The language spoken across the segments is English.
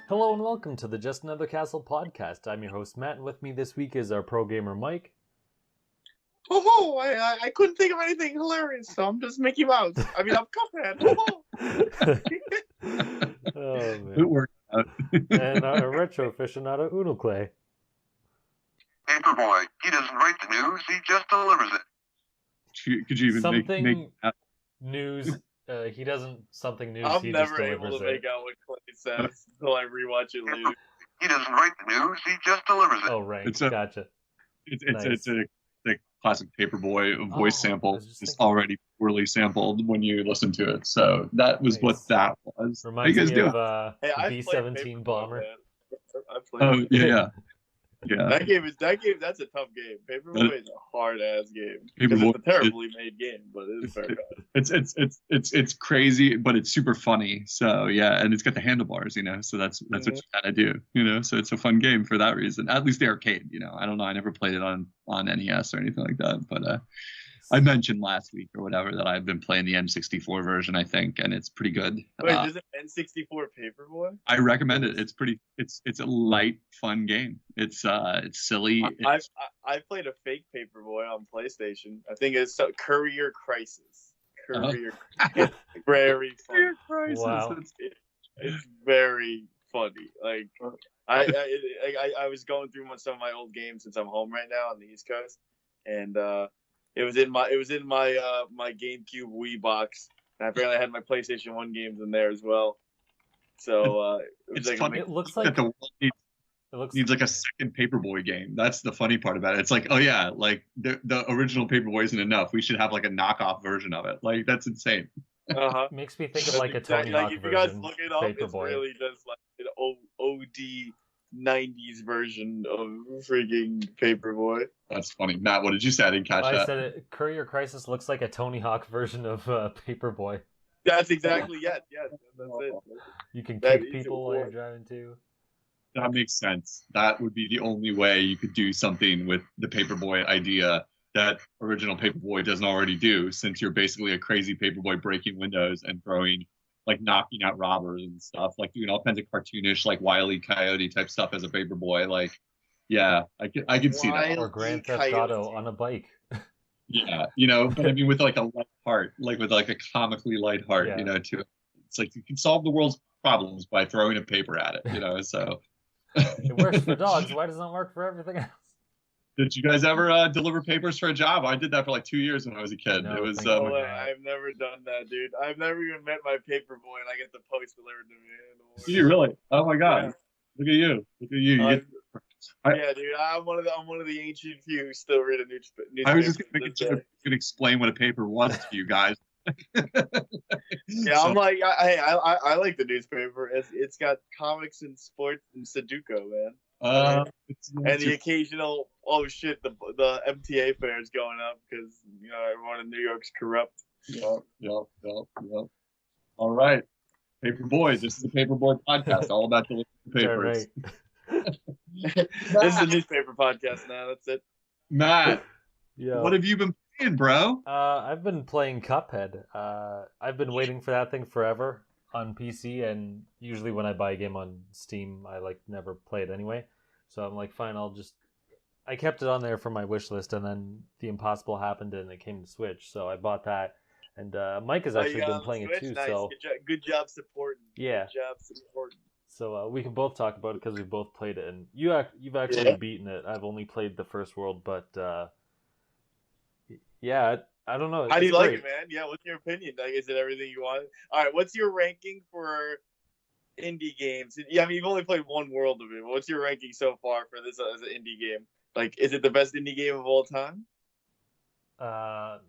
Hello and welcome to the Just Another Castle podcast. I'm your host Matt, and with me this week is our pro gamer Mike. Oh, I couldn't think of anything hilarious, so I'm just Mickey Mouse. I mean, I'm Cuphead. Oh man! It worked out. And a retro aficionado Unoclay. Paperboy, he doesn't write the news, he just delivers it. Could you even Something make news? He doesn't something news. I'm he never just able to delivers make out what Clay says until I rewatch it later. He doesn't write the news, he just delivers it. Oh right, gotcha. It's a classic Paperboy voice sample. It's already poorly sampled when you listen to it. So that was what that was. Reminds How you guys me doing? of B-17 bomber. Oh yeah. That game. That's a tough game. Paperboy is a hard ass game. Paperboy, it's a terribly made game, but it's very good. It's crazy, but it's super funny. So yeah, and it's got the handlebars, So that's what you gotta do, So it's a fun game for that reason. At least the arcade, I don't know. I never played it on NES or anything like that, but I mentioned last week or whatever that I've been playing the N64 version, I think, and it's pretty good. Wait, is it N64 Paperboy? I recommend it. It's a light, fun game. It's silly. I played a fake Paperboy on PlayStation. I think it's Courier Crisis. It's very funny. Crisis. Wow. It's very funny. Like I was going through some of my old games since I'm home right now on the East Coast, and it was in my my GameCube Wii box, and apparently I had my PlayStation 1 games in there as well. So it was it looks like the world needs like a second Paperboy game. That's the funny part about it. It's like, oh yeah, like the original Paperboy isn't enough. We should have like a knockoff version of it. Like that's insane. Makes me think of like a Tony Hawk if you guys look it up, Paperboy. it's really just like an OD 90s version of freaking Paperboy. That's funny. Matt, what did you say? I didn't catch that. I said it. Courier Crisis looks like a Tony Hawk version of Paperboy. That's exactly yes. That's it. You can kick people while you're driving too. That makes sense. That would be the only way you could do something with the Paperboy idea that original Paperboy doesn't already do, since you're basically a crazy Paperboy breaking windows and throwing, like knocking out robbers and stuff, like doing all kinds of cartoonish, like Wile E. Coyote type stuff as a Paperboy. Like, yeah, I can see that. Or Grand Theft Auto on a bike. Yeah, but I mean with like a light heart, like with like a comically light heart, to it. It's like you can solve the world's problems by throwing a paper at it, so. It works for dogs. Why doesn't it work for everything else? Did you guys ever deliver papers for a job? I did that for like 2 years when I was a kid. No, it was. I've never done that, dude. I've never even met my Paperboy, and I get the post delivered to me. Do you really? Oh my God! Yeah. Look at you! Look at you! Yeah, dude. I'm one of the ancient few who still read a newspaper. I was just gonna make sure you could explain what a paper was to you guys. Yeah, I'm like, I like the newspaper. It's got comics and sports and Sudoku, man. And the occasional oh shit, the MTA fare is going up because everyone in New York's corrupt. Yep. All right, Paperboy. This is the Paperboy podcast, all about delivering papers. This is a newspaper podcast now. That's it. Matt, what have you been playing, bro? I've been playing Cuphead. I've been waiting for that thing forever on PC, and usually when I buy a game on Steam, I never play it anyway. So I'm like, fine, I kept it on there for my wish list, and then The Impossible happened, and it came to Switch, so I bought that. And Mike has actually been playing it too. Nice. So good job supporting. Yeah. Good job supporting. So we can both talk about it because we've both played it, and you've actually beaten it. I've only played the first world, but yeah, I don't know. How do you like it, man? Yeah, what's your opinion? Is it everything you want? All right, what's your ranking for indie games? Yeah, I mean, you've only played one world of it. But what's your ranking so far for this as an indie game? Is it the best indie game of all time? I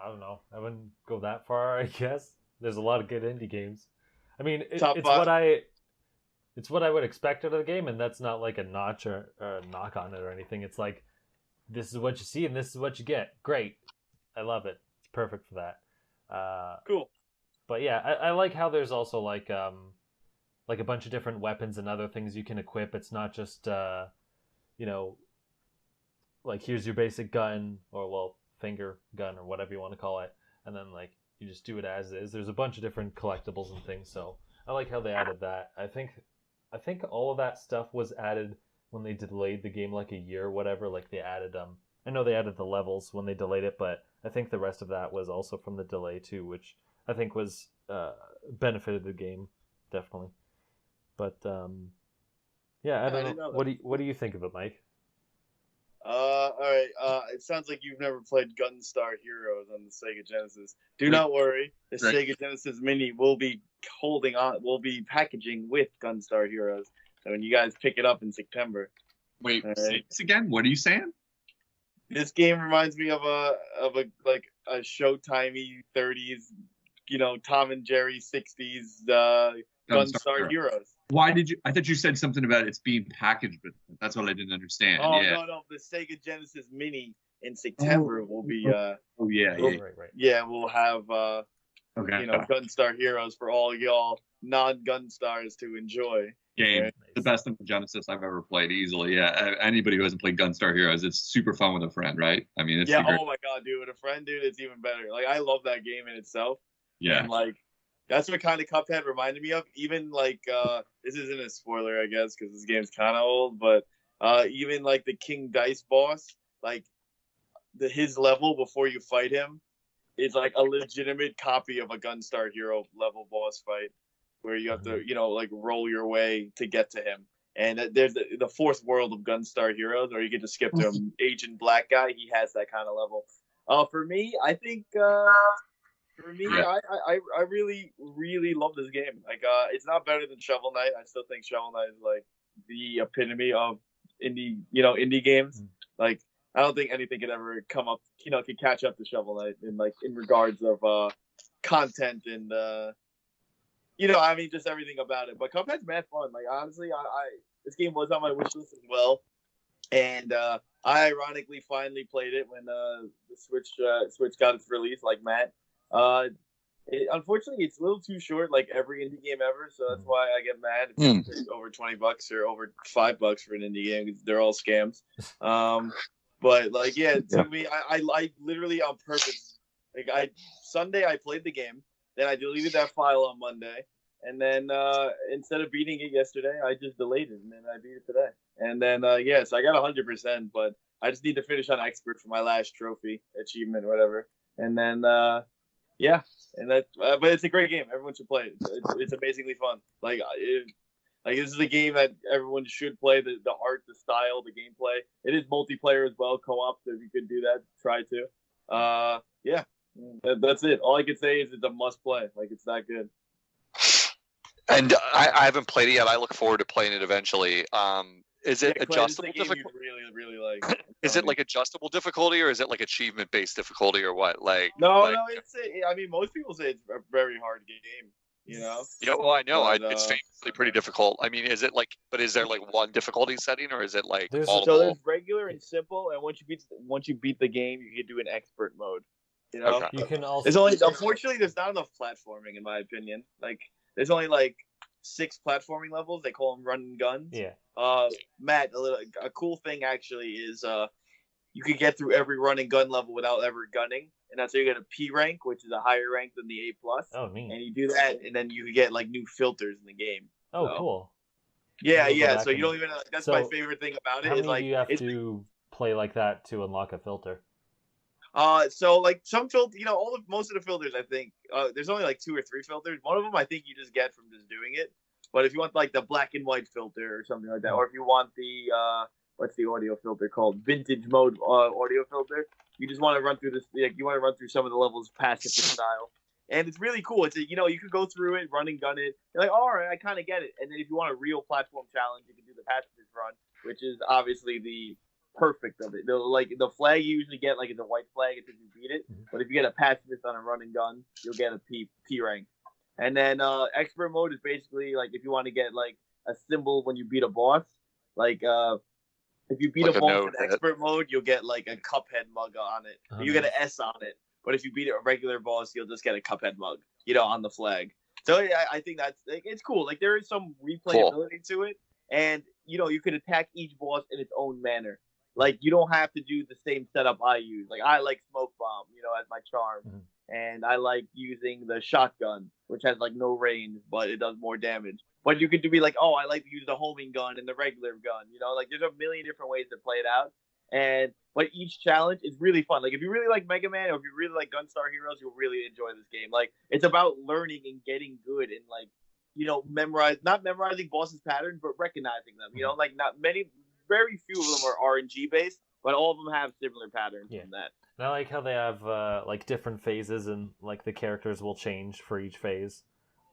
don't know. I wouldn't go that far, I guess. There's a lot of good indie games. I mean, it's what I would expect out of the game, and that's not like a notch or a knock on it or anything. It's like, this is what you see and this is what you get. Great. I love it. It's perfect for that. Cool. But yeah, I like how there's also like a bunch of different weapons and other things you can equip. It's not just like here's your basic gun or finger gun or whatever you want to call it, and then you just do it as is. There's a bunch of different collectibles and things, so I like how they added that. I think I think all of that stuff was added when they delayed the game like a year or whatever. Like they added I know they added the levels when they delayed it, but I think the rest of that was also from the delay too, which I think was benefited the game definitely. But yeah, I don't know. What do you think of it, Mike? All right. It sounds like you've never played Gunstar Heroes on the Sega Genesis. Do not worry. The Sega Genesis Mini will be packaging with Gunstar Heroes. So when you guys pick it up in September. Wait, say this again? What are you saying? This game reminds me of a Showtimey 30s, Tom and Jerry 60s Gunstar Heroes. Why did you? I thought you said something about it's being packaged, but that's what I didn't understand. Oh no! The Sega Genesis Mini in September will be. Right. Yeah, we'll have Gunstar Heroes for all y'all non-Gunstars to enjoy. Game, right? The best on Genesis I've ever played, easily. Yeah, anybody who hasn't played Gunstar Heroes, it's super fun with a friend, right? I mean, it's oh my god, dude, with a friend, dude, it's even better. Like I love that game in itself. Yeah, and like. That's what kind of Cuphead reminded me of. Even like this isn't a spoiler, I guess, because this game's kind of old. But even like the King Dice boss, like his level before you fight him, is like a legitimate copy of a Gunstar Hero level boss fight, where you have to like roll your way to get to him. And there's the fourth world of Gunstar Heroes, or you get to skip to him. Agent Black Guy, he has that kind of level. For me, I think. For me, I really, really love this game. Like, it's not better than Shovel Knight. I still think Shovel Knight is like the epitome of indie games. Like, I don't think anything could ever come up, could catch up to Shovel Knight in regards of content and just everything about it. But Cuphead's mad fun. Like, honestly, this game was on my wish list as well, and I ironically finally played it when the Switch got its release, like Matt. Unfortunately, it's a little too short, like every indie game ever. So that's why I get mad. It's over $20 or over $5 for an indie game. They're all scams. But like, to me, I literally on purpose. Like Sunday I played the game, then I deleted that file on Monday, and then instead of beating it yesterday, I just delayed it, and then I beat it today. And then so I got 100%, but I just need to finish on expert for my last trophy achievement or whatever, and then. But it's a great game. Everyone should play it. It's amazingly fun. Like this is a game that everyone should play. The art, the style, the gameplay. It is multiplayer as well, co-op. So if you could do that, try to. That's it. All I can say is it's a must play. Like it's that good. And I haven't played it yet. I look forward to playing it eventually. Is it adjustable difficulty? Really, really like. Is it like adjustable difficulty, or is it like achievement-based difficulty, or what? No. I mean, most people say it's a very hard game. Well, I know. It's famously pretty difficult. I mean, is it but is there like one difficulty setting, or is it like multiple? So there's regular and simple, and once you beat the game, you can do an expert mode. Okay. You can also. Unfortunately, there's not enough platforming, in my opinion. Like, there's only like 6 platforming levels. They call them run and guns. Yeah. Matt, a cool thing actually is you could get through every run and gun level without ever gunning, and that's how you get a P rank, which is a higher rank than the A+. Oh, neat. And you do that, and then you can get like new filters in the game. Oh, cool. Yeah. So you don't even. That's my favorite thing about it. How many do you have to play like that to unlock a filter? So like some filter, most of the filters, I think there's only like 2 or 3 filters. One of them I think you just get from just doing it. But if you want like the black and white filter or something like that, or if you want the what's the audio filter called, vintage mode audio filter, you just want to run through this. You want to run through some of the levels pacifist style, and it's really cool. It's you could go through it, run and gun it. You're like, all right, I kind of get it. And then if you want a real platform challenge, you can do the pacifist run, which is obviously the perfect of it. The flag you usually get is a white flag until you beat it, but if you get a pacifist on a run and gun, you'll get a P rank. And then expert mode is basically like if you want to get like a symbol when you beat a boss, like if you beat a boss in expert mode, you'll get like a Cuphead mug on it. You get an S on it. But if you beat a regular boss, you'll just get a Cuphead mug, on the flag. So I think that's it's cool. Like there is some replayability to it, and you could attack each boss in its own manner. Like you don't have to do the same setup I use. Like I like Smoke Bomb, as my charm. and I like using the shotgun, which has like no range, but it does more damage. But you could be like, oh, I like to use the homing gun and the regular gun. Like there's a million different ways to play it out. But each challenge is really fun. Like if you really like Mega Man or if you really like Gunstar Heroes, you'll really enjoy this game. Like it's about learning and getting good and like not memorizing bosses' patterns, but recognizing them. Like very few of them are RNG based, but all of them have similar patterns from that. And I like how they have like different phases and like the characters will change for each phase.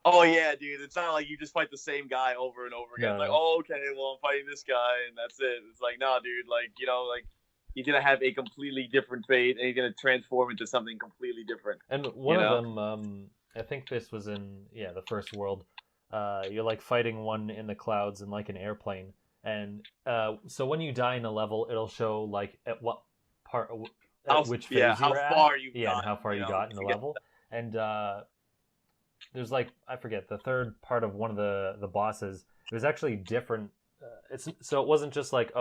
Oh yeah, dude! It's not like you just fight the same guy over and over again. No. Like, oh, okay, well, I'm fighting this guy, and that's it. It's like, nah, dude. Like, like he's gonna have a completely different fate, and he's gonna transform into something completely different. And one of them, I think this was in the first world. You're like fighting one in the clouds in like an airplane, and so when you die in a level, it'll show like at what part, which phase how you're far at, you and how far you got in the level, and there's like I forget the third part of one of the bosses. It was actually different. So it wasn't just like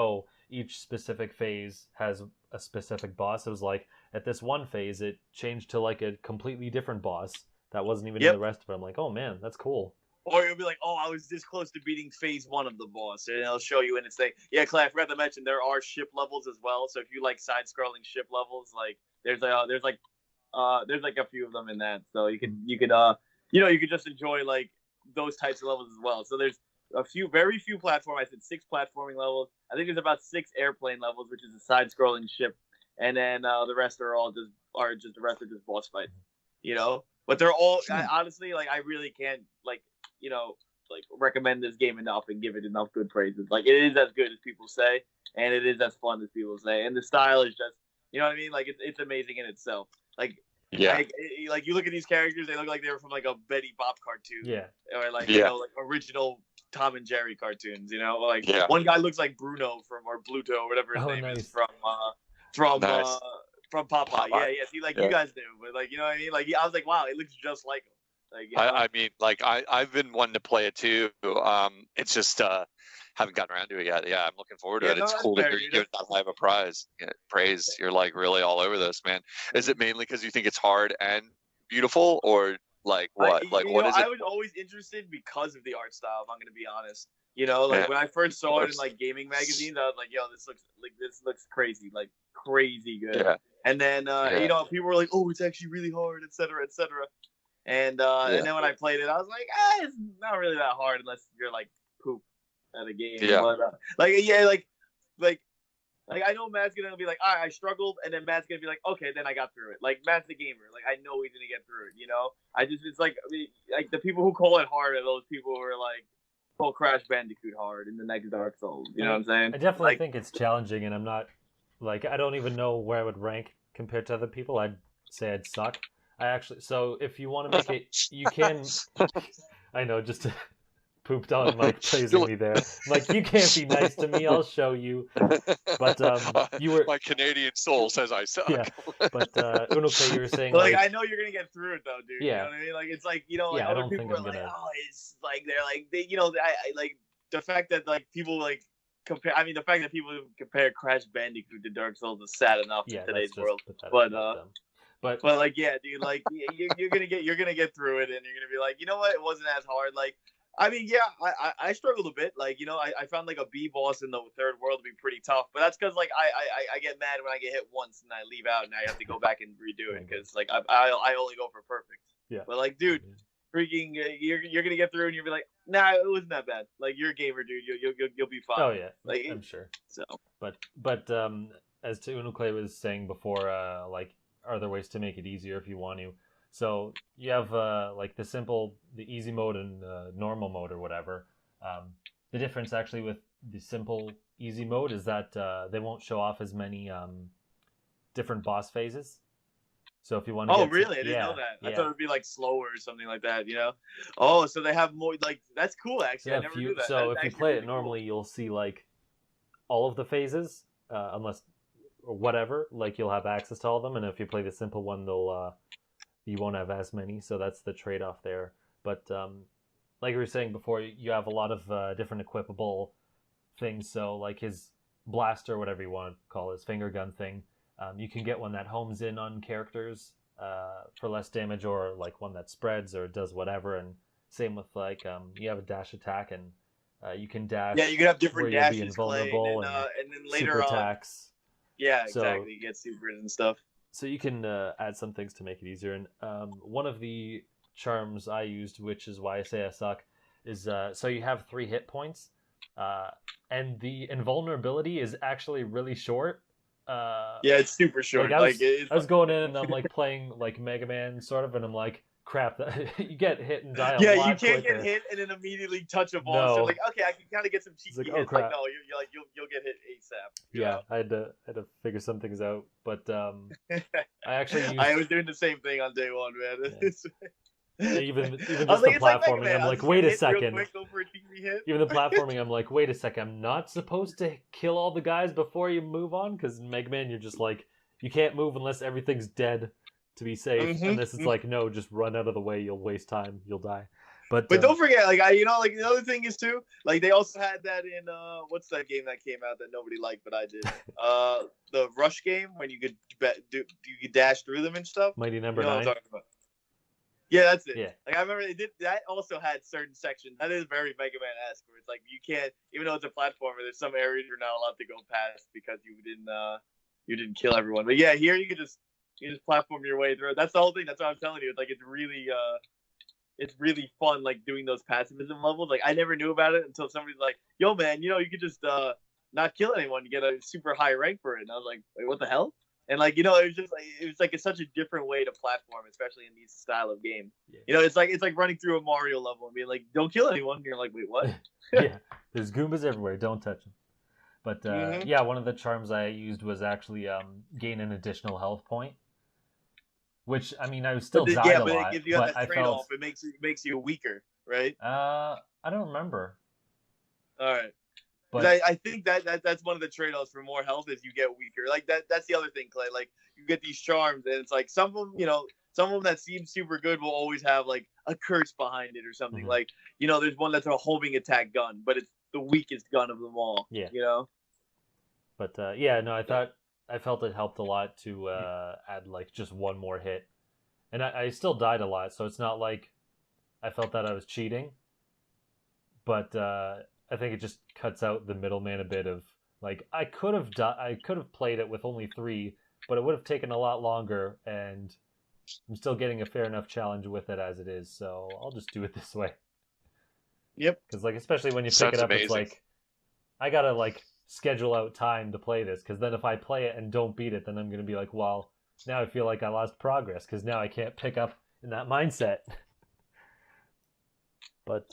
each specific phase has a specific boss. It was like at this one phase it changed to like a completely different boss that wasn't even in the rest of it. I'm like, oh man, that's cool. Or you'll be like, oh, I was this close to beating phase 1 of the boss, and it'll show you and it's like, yeah, Clay, I forgot to mention there are ship levels as well. So if you like side-scrolling ship levels, like there's like a few of them in that. So you could you could just enjoy like those types of levels as well. So there's very few platform. I said 6 platforming levels. I think there's about 6 airplane levels, which is a side-scrolling ship, and then the rest are just boss fights. But they're all honestly like I really can't like recommend this game enough and give it enough good praises. Like it is as good as people say, and it is as fun as people say, and the style is just what I mean. Like it's amazing in itself. Like. Yeah, like you look at these characters, they look like they were from like a Betty Boop cartoon. Yeah, or like like original Tom and Jerry cartoons. One guy looks like Bruno or Bluto or whatever his name is from Popeye. Yeah. See, like you guys do, but like you know what I mean. Like I was like, wow, it looks just like him. Like I mean, like I've been wanting to play it too. It's just haven't gotten around to it yet. Yeah, I'm looking forward to it. It's cool to hear you give that high of a praise. You're like really all over this, man. Is it mainly because you think it's hard and beautiful, or like what? What is it? I was always interested because of the art style. If I'm gonna be honest, when I first saw it in like gaming magazines, I was like, yo, this looks crazy, like crazy good. Yeah. And then people were like, oh, it's actually really hard, etc., etc. And then when I played it, I was like, it's not really that hard unless you're like poop at a game. Yeah. But, like I know Matt's gonna be like, I struggled, and then Matt's gonna be like, okay, then I got through it. Like Matt's the gamer. Like I know he's gonna get through it. It's like the people who call it hard are those people who are like call Crash Bandicoot hard in the next Dark Souls. You know what I'm saying? I definitely think it's challenging, and I'm not like I don't even know where I would rank compared to other people. I'd say I'd suck. So if you want to make it, you can. I know, just pooped on Mike praising me there. Like, you can't be nice to me. I'll show you. But you were my Canadian soul says I suck. Yeah, but Unoclay, you were saying like I know you're gonna get through it though, dude. Yeah. You know what I mean? Like it's like like other people are like, oh, it's like they're like I like the fact that like people like compare. I mean, the fact that people compare Crash Bandicoot to Dark Souls is sad enough in today's world. But like dude, like you're gonna get through it, and you're gonna be like, you know what, it wasn't as hard. Like I mean, I struggled a bit. Like I found like a B boss in the third world to be pretty tough, but that's because like I get mad when I get hit once and I leave out and I have to go back and redo it because like I only go for perfect. Yeah. But like, dude, freaking, you're gonna get through and you'll be like, nah, it wasn't that bad. Like you're a gamer, dude. You'll be fine. Oh yeah, like I'm sure. So, but as to Unoclay was saying before, like. Are there ways to make it easier if you want to? So you have like the easy mode and normal mode or whatever. The difference actually with the simple easy mode is that they won't show off as many different boss phases. So if you want to I didn't know that. I thought it would be like slower or something like that, Oh, so they have more, like, that's cool actually. I never knew that. So if you play it normally, you'll see like all of the phases, unless or whatever, like you'll have access to all of them, and if you play the simple one, you won't have as many, so that's the trade-off there. But like we were saying before, you have a lot of different equipable things, so like his blaster, whatever you want to call it, his finger gun thing, you can get one that homes in on characters for less damage, or like one that spreads or does whatever. And same with like you have a dash attack, and you can dash. Yeah, you can have different where you'll be dashes, Clay, invulnerable, and then later super on. attacks. Yeah, So- exactly. You get supers and stuff. So you can add some things to make it easier. And one of the charms I used, which is why I say I suck, is so you have 3 hit points, and the invulnerability is actually really short. Yeah, it's super short. Like I was going in and I'm like playing like Mega Man sort of, and I'm like, crap, you get hit and die a Yeah, lot you can't quicker. get hit and then immediately touch a ball. No. So like, okay, I can kind of get some cheeky like, hits. oh, crap. Like, no, you'll get hit ASAP. you Yeah, know? I had to figure some things out, but I actually used I was doing the same thing on day one, man. even just I was the like, it's like Mega platforming. Man. I'm I'll like, just wait a hit real second. quick, go for a cheeky hit. Even the platforming, I'm like, wait a second, I'm not supposed to kill all the guys before you move on? Because in Mega Man, you're just like, you can't move unless everything's dead to be safe. And this is like, no, just run out of the way, you'll waste time, you'll die. But don't forget, like like the other thing is too, like they also had that in what's that game that came out that nobody liked but I did? The Rush game when you could you could dash through them and stuff. Mighty Number You know what I'm 9. talking about? Yeah, that's it. Yeah. Like I remember they did that. Also had certain sections that is very Mega Man-esque, where it's like you can't, even though it's a platformer, there's some areas you're not allowed to go past because you didn't kill everyone. But yeah, here you just platform your way through. That's the whole thing. That's what I'm telling you. It's like it's really fun, like doing those pacifism levels. Like I never knew about it until somebody's like, "Yo, man, you could just not kill anyone. You get a super high rank for it." And I was like, "Wait, what the hell?" And like, it was just like it's such a different way to platform, especially in these style of games. Yeah. It's like running through a Mario level and being like, "Don't kill anyone." And you're like, "Wait, what?" Yeah, there's Goombas everywhere. Don't touch them. But yeah, one of the charms I used was actually gain an additional health point. Which, I mean, I was still died a lot. But it gives you that I trade-off. It makes you weaker, right? I don't remember. All right. But I think that's one of the trade-offs for more health is you get weaker. Like that's the other thing, Clay. Like you get these charms, and it's like some of them that seem super good will always have like a curse behind it or something. Mhm. Like there's one that's a homing attack gun, but it's the weakest gun of them all. Yeah. But yeah, no, I felt it helped a lot to add like just one more hit, and I still died a lot, so it's not like I felt that I was cheating. But I think it just cuts out the middleman a bit of like I could have played it with only 3, but it would have taken a lot longer, and I'm still getting a fair enough challenge with it as it is, so I'll just do it this way. Yep. Because like especially when you pick Sounds it up, amazing. it's like I gotta like schedule out time to play this, because then if I play it and don't beat it, then I'm gonna be like, well, now I feel like I lost progress because now I can't pick up in that mindset. But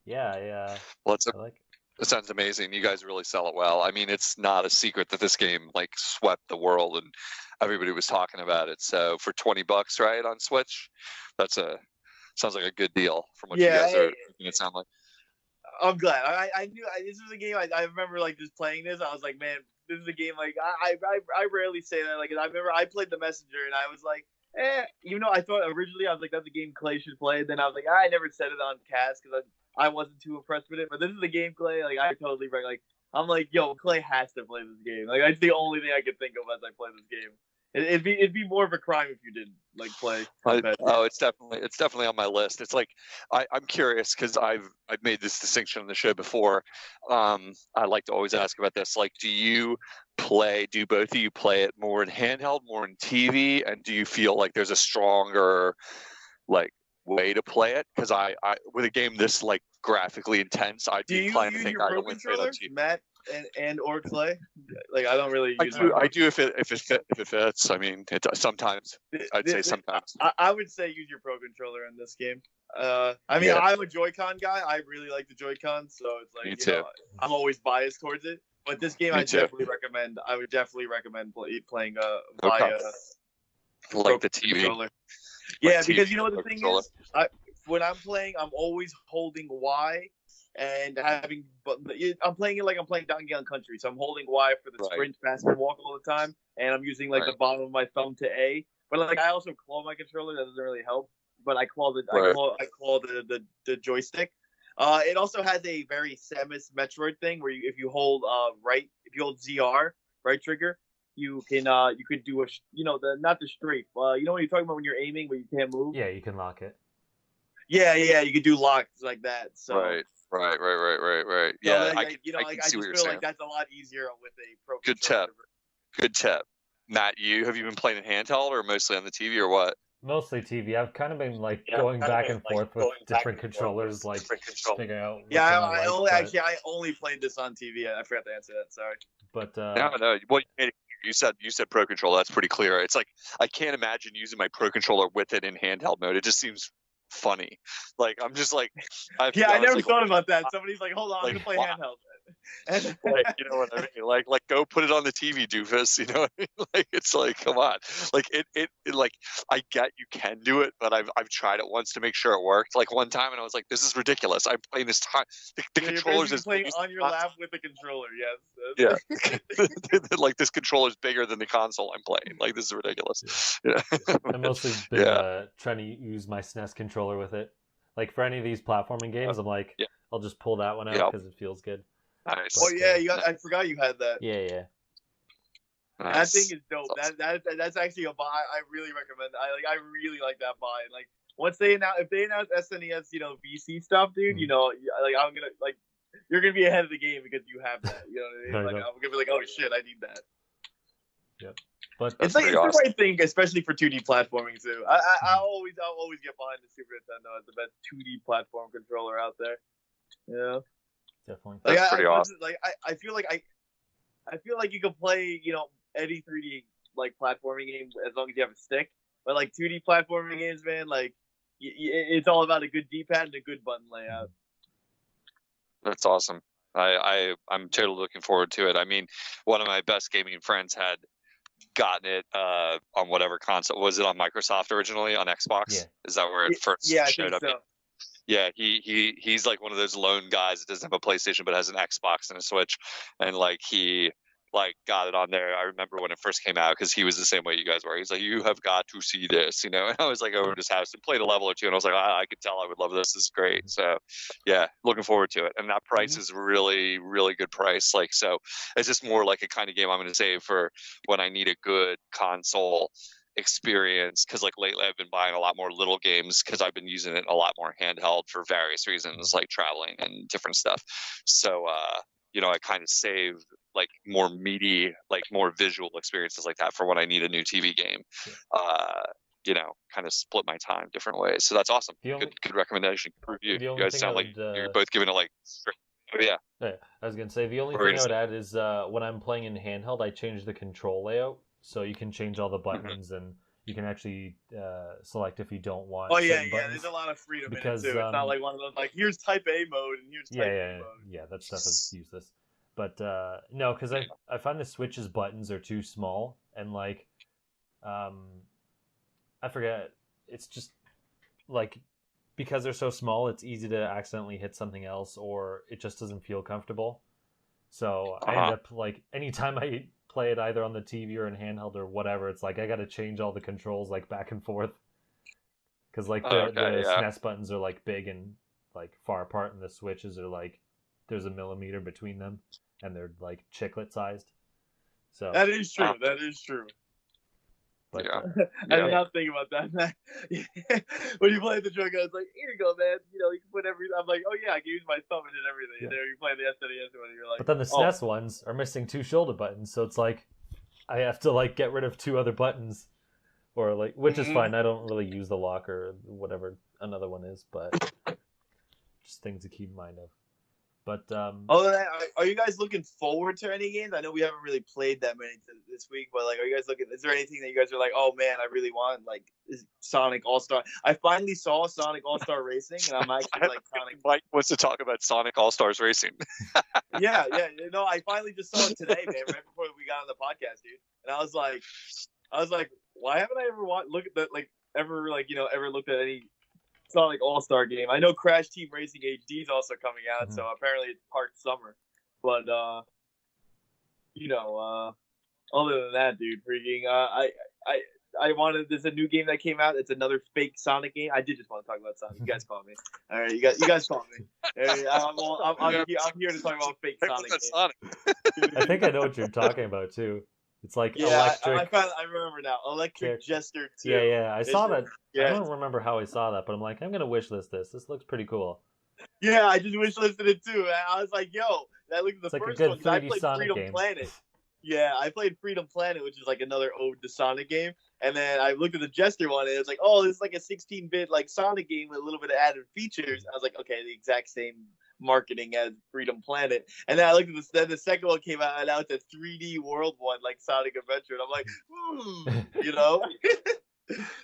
yeah, Well, I like it. it sounds amazing. You guys really sell it well. I mean, it's not a secret that this game like swept the world and everybody was talking about it. So for $20, right, on Switch, sounds like a good deal from what you guys are making it sound like. I'm glad. I knew this was a game. I remember like just playing this. I was like, man, this is a game. Like I rarely say that. Like I remember I played the Messenger and I was like, even though I thought originally I was like that's a game Clay should play. Then I was like, I never said it on cast because I wasn't too impressed with it. But this is a game Clay. Like I totally like. I'm like, yo, Clay has to play this game. Like that's the only thing I could think of as I play this game. It'd be more of a crime if you didn't like play. It's definitely on my list. It's like I'm curious because I've made this distinction on the show before. I like to always ask about this. Like, do both of you play it more in handheld, more in TV, and do you feel like there's a stronger like way to play it? Because I with a game this like graphically intense, I'd be inclined to think I only play it on TV. Matt and or Clay? Like I don't really use I do if it fits. I mean, sometimes I'd say sometimes. I would say use your Pro controller in this game. I mean, I'm a Joy-Con guy. I really like the Joy-Con, so it's like Me too. I'm always biased towards it. But this game, I would definitely recommend playing via like the TV. Controller. Yeah, TV because you know what the thing controller. is, when I'm playing, I'm always holding Y and having. But I'm playing it like I'm playing Donkey Kong Country, so I'm holding Y for the sprint, fast, and walk all the time, and I'm using like the bottom of my thumb to A. But like I also claw my controller. That doesn't really help. But I claw I claw the joystick. It also has a very Samus Metroid thing where if you hold ZR right trigger, you could do not the strafe. You know what you're talking about when you're aiming, but you can't move. Yeah, you can lock it. Yeah, you could do locks like that. So Right. Yeah, so I just feel like that's a lot easier with a Pro Good controller. tip. Good tip. Matt, have you been playing in handheld or mostly on the TV or what? Mostly TV. I've kind of been going back and forth with different controllers, like figuring out. Yeah, I only played this on TV. I forgot to answer that. Sorry. But no. Well, you said Pro Controller. That's pretty clear. It's like I can't imagine using my Pro Controller with it in handheld mode. It just seems funny. Like I'm just like. I never thought about that. Somebody's like, "Hold on, I'm gonna play handheld." Like, you know what I mean? Like go put it on the TV, doofus. You know what I mean? Like it's like, come on. Like it like I get you can do it, but I've tried it once to make sure it worked. Like one time, and I was like, this is ridiculous. I'm playing this time. The controllers is playing on your lap with the controller. Yes. Yeah. Like this controller is bigger than the console I'm playing. Like this is ridiculous. Yeah. I've mostly been trying to use my SNES controller with it. Like for any of these platforming games, I'm like, I'll just pull that one out because it feels good. Nice. Oh yeah, I forgot you had that. Yeah. Nice. That thing is dope. That's actually a buy. I really recommend. I really like that buy. Like once if they announce SNES, VC stuff, dude, I'm gonna you're gonna be ahead of the game because you have that. You know what I mean? I'm gonna be like, oh shit, I need that. Yep. But it's awesome. the right thing, especially for 2D platforming too. I'll always get behind the Super Nintendo as the best 2D platform controller out there. Yeah. Definitely. That's pretty awesome. I feel like you can play, any 3D platforming game as long as you have a stick. But 2D platforming games, man, it's all about a good D-pad and a good button layout. That's awesome. I'm totally looking forward to it. I mean, one of my best gaming friends had gotten it on whatever console. Was it on Microsoft originally on Xbox? Yeah. Is that where it first showed up? So. Yeah, he's like one of those lone guys that doesn't have a PlayStation but has an Xbox and a Switch, and he got it on there. I remember when it first came out because he was the same way you guys were. He's like, you have got to see this, And I was like over to his house and played a level or two, and I was like, I could tell I would love this. This is great. So yeah, looking forward to it. And that price is really, really good price. So it's just more like a kind of game I'm going to save for when I need a good console experience, because lately I've been buying a lot more little games because I've been using it a lot more handheld for various reasons, like traveling and different stuff. So I kind of save more meaty, more visual experiences like that for when I need a new TV game. Kind of split my time different ways. So that's awesome. Good recommendation. Good review. You guys sound like you're both giving it yeah. I was gonna say the only thing I would add is when I'm playing in handheld, I change the control layout. So you can change all the buttons and you can actually select if you don't want. Oh yeah. There's a lot of freedom because, in it too. It's not like one of those here's Type A mode and here's Type B mode. Yeah, that stuff is useless. But no, because I find the Switch's buttons are too small and I forget. It's just because they're so small, it's easy to accidentally hit something else or it just doesn't feel comfortable. So I end up anytime I play it either on the TV or in handheld or whatever, it's I got to change all the controls back and forth because the SNES buttons are big and far apart, and the Switches are there's a millimeter between them, and they're chiclet sized. So that is true. That is true. But, I did not think about that. When you play the Joy-Con, it's here you go, man. You can put everything. I'm like, oh yeah, I can use my thumb and everything. Yeah. And there you play the SNES one, and you're but then the SNES ones are missing 2 shoulder buttons, so it's I have to get rid of 2 other buttons, or which is fine. I don't really use the lock or whatever another one is, but just things to keep in mind of. But are you guys looking forward to any games? I know we haven't really played that many this week, but are you guys looking? Is there anything that you guys are oh man, I really want is Sonic All Star? I finally saw Sonic All Star Racing, and I'm actually Mike wants to talk about Sonic All Stars Racing. yeah. I finally just saw it today, man, right before we got on the podcast, dude. And I was like, why haven't I ever looked at that? Ever looked at any Sonic All-Star game? I know Crash Team Racing HD is also coming out, so apparently it's part summer. But other than that, dude, freaking I wanted. There's a new game that came out. It's another fake Sonic game. I did just want to talk about Sonic. You guys call me. All right, you guys call me. I'm here to talk about fake Sonic games. I think I know what you're talking about too. It's like electric. I remember now. Electric Jester 2. Yeah. I saw that. Yeah. I don't remember how I saw that, but I'm like, I'm gonna wishlist this. This looks pretty cool. Yeah, I just wishlisted it too. And I was like, yo, I looked at the first one because I played Sonic Freedom game. Planet. Yeah, I played Freedom Planet, which is like another ode to Sonic game. And then I looked at the Jester one, and it was like, oh, this is like a 16-bit like Sonic game with a little bit of added features. I was like, okay, the exact same marketing as Freedom Planet. And then I looked at then the second one came out, and now it's a 3D world one like Sonic Adventure, and I'm like, you know.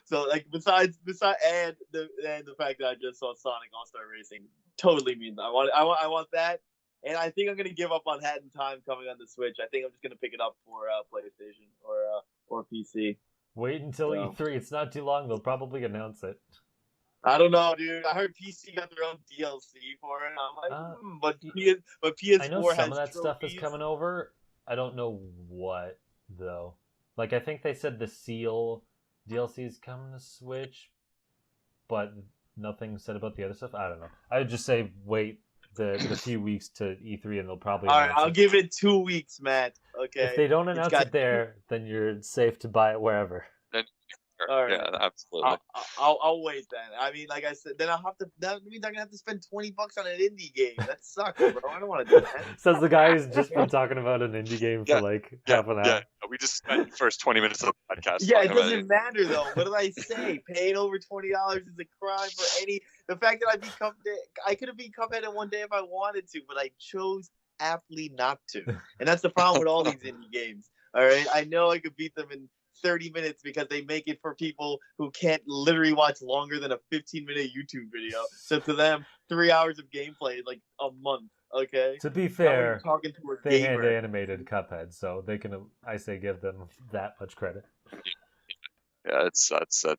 So like besides and the fact that I just saw Sonic All-Star Racing totally means I want that. And I think I'm gonna give up on Hat in Time coming on the Switch. I think I'm just gonna pick it up for PlayStation or PC. Wait until E3. It's not too long. They'll probably announce it. I don't know, dude. I heard PC got their own DLC for it. I'm like, but PS4 I know some of that trophies. stuff is coming over. I don't know what though. Like I think they said the Seal DLC is coming to Switch, but nothing said about the other stuff. I don't know. I would just say wait the few weeks to E3 and they'll probably. All right, I'll give it 2 weeks, Matt. Okay. If they don't announce it there, then you're safe to buy it wherever. All right. Yeah, absolutely. I'll wait then. I mean, like I said, then I'll have to. That means I'm gonna have to spend $20 on an indie game. That sucks, bro. I don't want to do that. Says the guy who's just been talking about an indie game for half an hour. Yeah, we just spent the first 20 minutes of the podcast. Yeah, it doesn't matter though. What did I say? Paying over $20 is a crime for any. The fact that I could have beat Cuphead in one day if I wanted to, but I chose aptly not to. And that's the problem with all these indie games. All right, I know I could beat them in 30 minutes because they make it for people who can't literally watch longer than a 15-minute YouTube video. So to them, 3 hours of gameplay is like a month. Okay. To be fair, talking to a they gamer. hand animated Cuphead, so they can. I say give them that much credit. Yeah, that's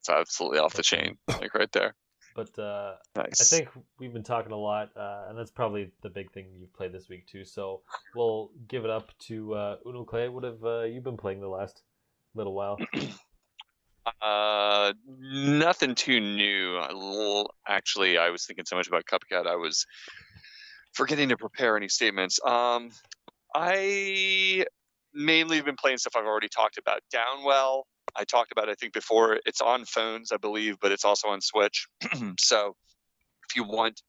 absolutely off the chain, like right there. But nice. I think we've been talking a lot, and that's probably the big thing you played this week too. So we'll give it up to Unoclay. What have you been playing the last little while? Nothing too new. Actually, I was thinking so much about Cuphead, I was forgetting to prepare any statements. I mainly have been playing stuff I've already talked about. Downwell, I talked about, I think, before. It's on phones, I believe, but it's also on Switch. So if you want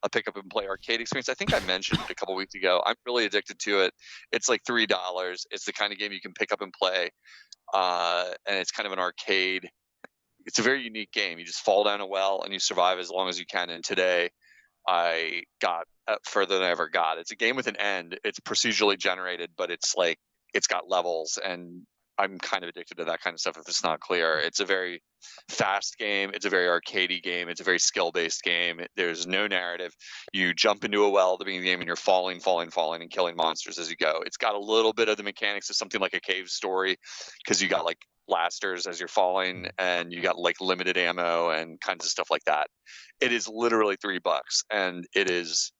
a pick up and play arcade experience, I think I mentioned it a couple weeks ago. I'm really addicted to it. It's like $3. It's the kind of game you can pick up and play. And it's kind of an arcade. It's a very unique game. You just fall down a well and you survive as long as you can. And today I got further than I ever got. It's a game with an end. It's procedurally generated, but it's like it's got levels, and I'm kind of addicted to that kind of stuff if it's not clear. It's a very fast game. It's a very arcadey game. It's a very skill-based game. There's no narrative. You jump into a well at the beginning of the game and you're falling, and killing monsters as you go. It's got a little bit of the mechanics of something like a Cave Story, because you got like blasters as you're falling and you got like limited ammo and kinds of stuff like that. It is literally $3, and it is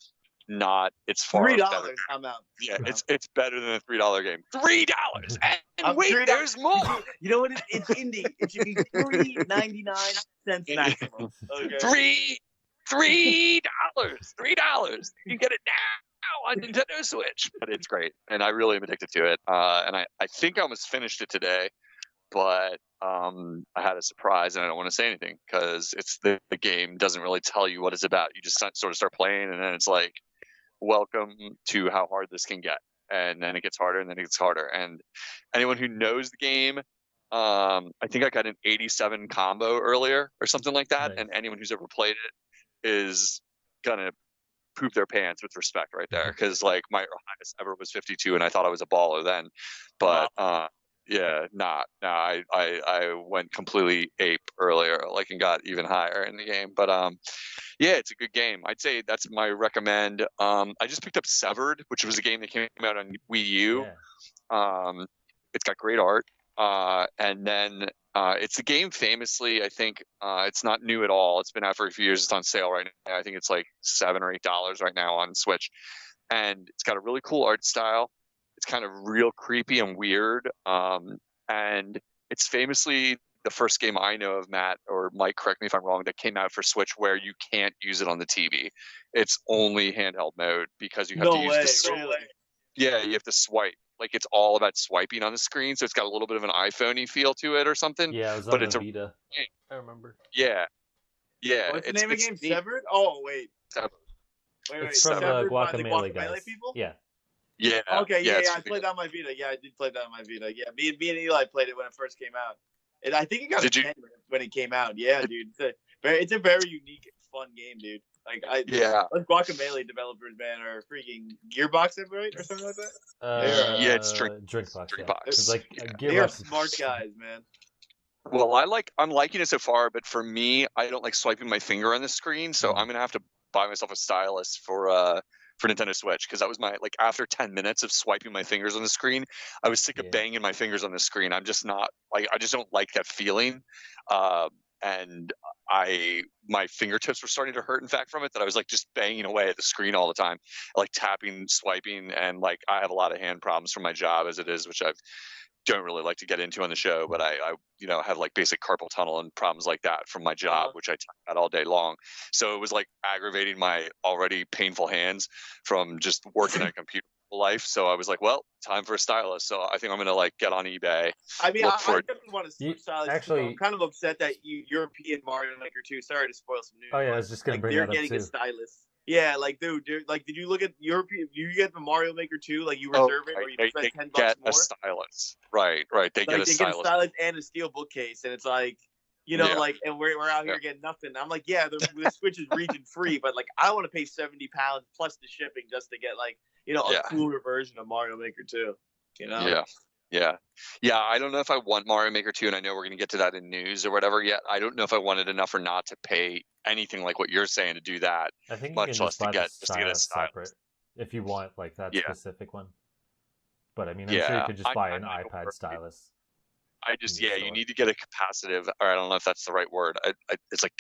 not. It's far $3. better. I'm out. Yeah, it's better than a $3 game. $3, and wait, $3. There's more. You know what? It's indie. It should be $3.99 maximum. Okay. $3. $3. You can get it now on Nintendo Switch. But it's great, and I really am addicted to it. And I think I almost finished it today, but I had a surprise, and I don't want to say anything because it's the game doesn't really tell you what it's about. You just sort of start playing, and then it's like, welcome to how hard this can get. And then it gets harder, and then it gets harder. And anyone who knows the game, I think I got an 87 combo earlier or something like that. Nice. And anyone who's ever played it is gonna poop their pants with respect right there, because like my highest ever was 52, and I thought I was a baller then, but yeah, I went completely ape earlier, like, and got even higher in the game. But yeah, it's a good game. I'd say that's my recommend. I just picked up Severed, which was a game that came out on Wii U. Yeah. It's got great art, and then it's a game famously, I think, it's not new at all. It's been out for a few years. It's on sale right now. I think it's like $7 or $8 right now on Switch, and it's got a really cool art style. It's kind of real creepy and weird, and it's famously the first game I know of, Matt or Mike, correct me if I'm wrong, that came out for Switch where you can't use it on the TV. It's only handheld mode because you have to use the swipe. Yeah, you have to swipe. like it's all about swiping on the screen, so it's got a little bit of an iPhone-y feel to it or something. Yeah, it was but on it's the Vita. I remember. Yeah. What's the name of the game? Severed? Oh wait. Severed. It's from Severed the by the Guacamelee guys. people? Yeah. Yeah. Okay, yeah, I really played that on my Vita. Yeah, I did play that on my Vita. Yeah, me and Eli played it when it first came out. And I think it got a 10 when it came out. Yeah, dude. It's a very unique, fun game, dude. Like those Guacamelee developers, man, are freaking Gearbox, right, or something like that. Yeah, it's Drinkbox. Drinkbox. It's like they are smart guys, man. Well, I'm liking it so far, but for me, I don't like swiping my finger on the screen, so I'm gonna have to buy myself a stylus for Nintendo Switch, because that was my after 10 minutes of swiping my fingers on the screen, I was sick of banging my fingers on the screen. I'm just not like I just don't like that feeling, and my fingertips were starting to hurt. In fact, from it, that I was like just banging away at the screen all the time, like tapping, swiping, and like I have a lot of hand problems from my job as it is, which I don't really like to get into on the show, but I have like basic carpal tunnel and problems like that from my job, which I talk about all day long. So it was like aggravating my already painful hands from just working on a computer life. So I was like, well, time for a stylus. So I think I'm gonna like get on eBay. I mean, I definitely want to switch stylus. Actually, I'm kind of upset that European Mario Maker 2. Sorry to spoil some news. Oh yeah, I was just gonna bring that up too. They're getting a stylus. Yeah, like dude, like did you look at European? You get the Mario Maker 2, like you reserve it, or you spend $10 get more. A stylus, right? They get a stylus and a steel bookcase, and it's like, like, and we're out here getting nothing. I'm like, yeah, the Switch is region free, but like, I want to pay £70 plus the shipping just to get like, a cooler version of Mario Maker 2. Yeah. I don't know if I want Mario Maker 2, and I know we're going to get to that in news or whatever yet. I don't know if I wanted enough or not to pay anything like what you're saying to do that. I think much you less can to get a stylus separate if you want like that specific one. But I mean, I'm sure you could just buy an iPad stylus. You need to get a capacitive, or I don't know if that's the right word. It's like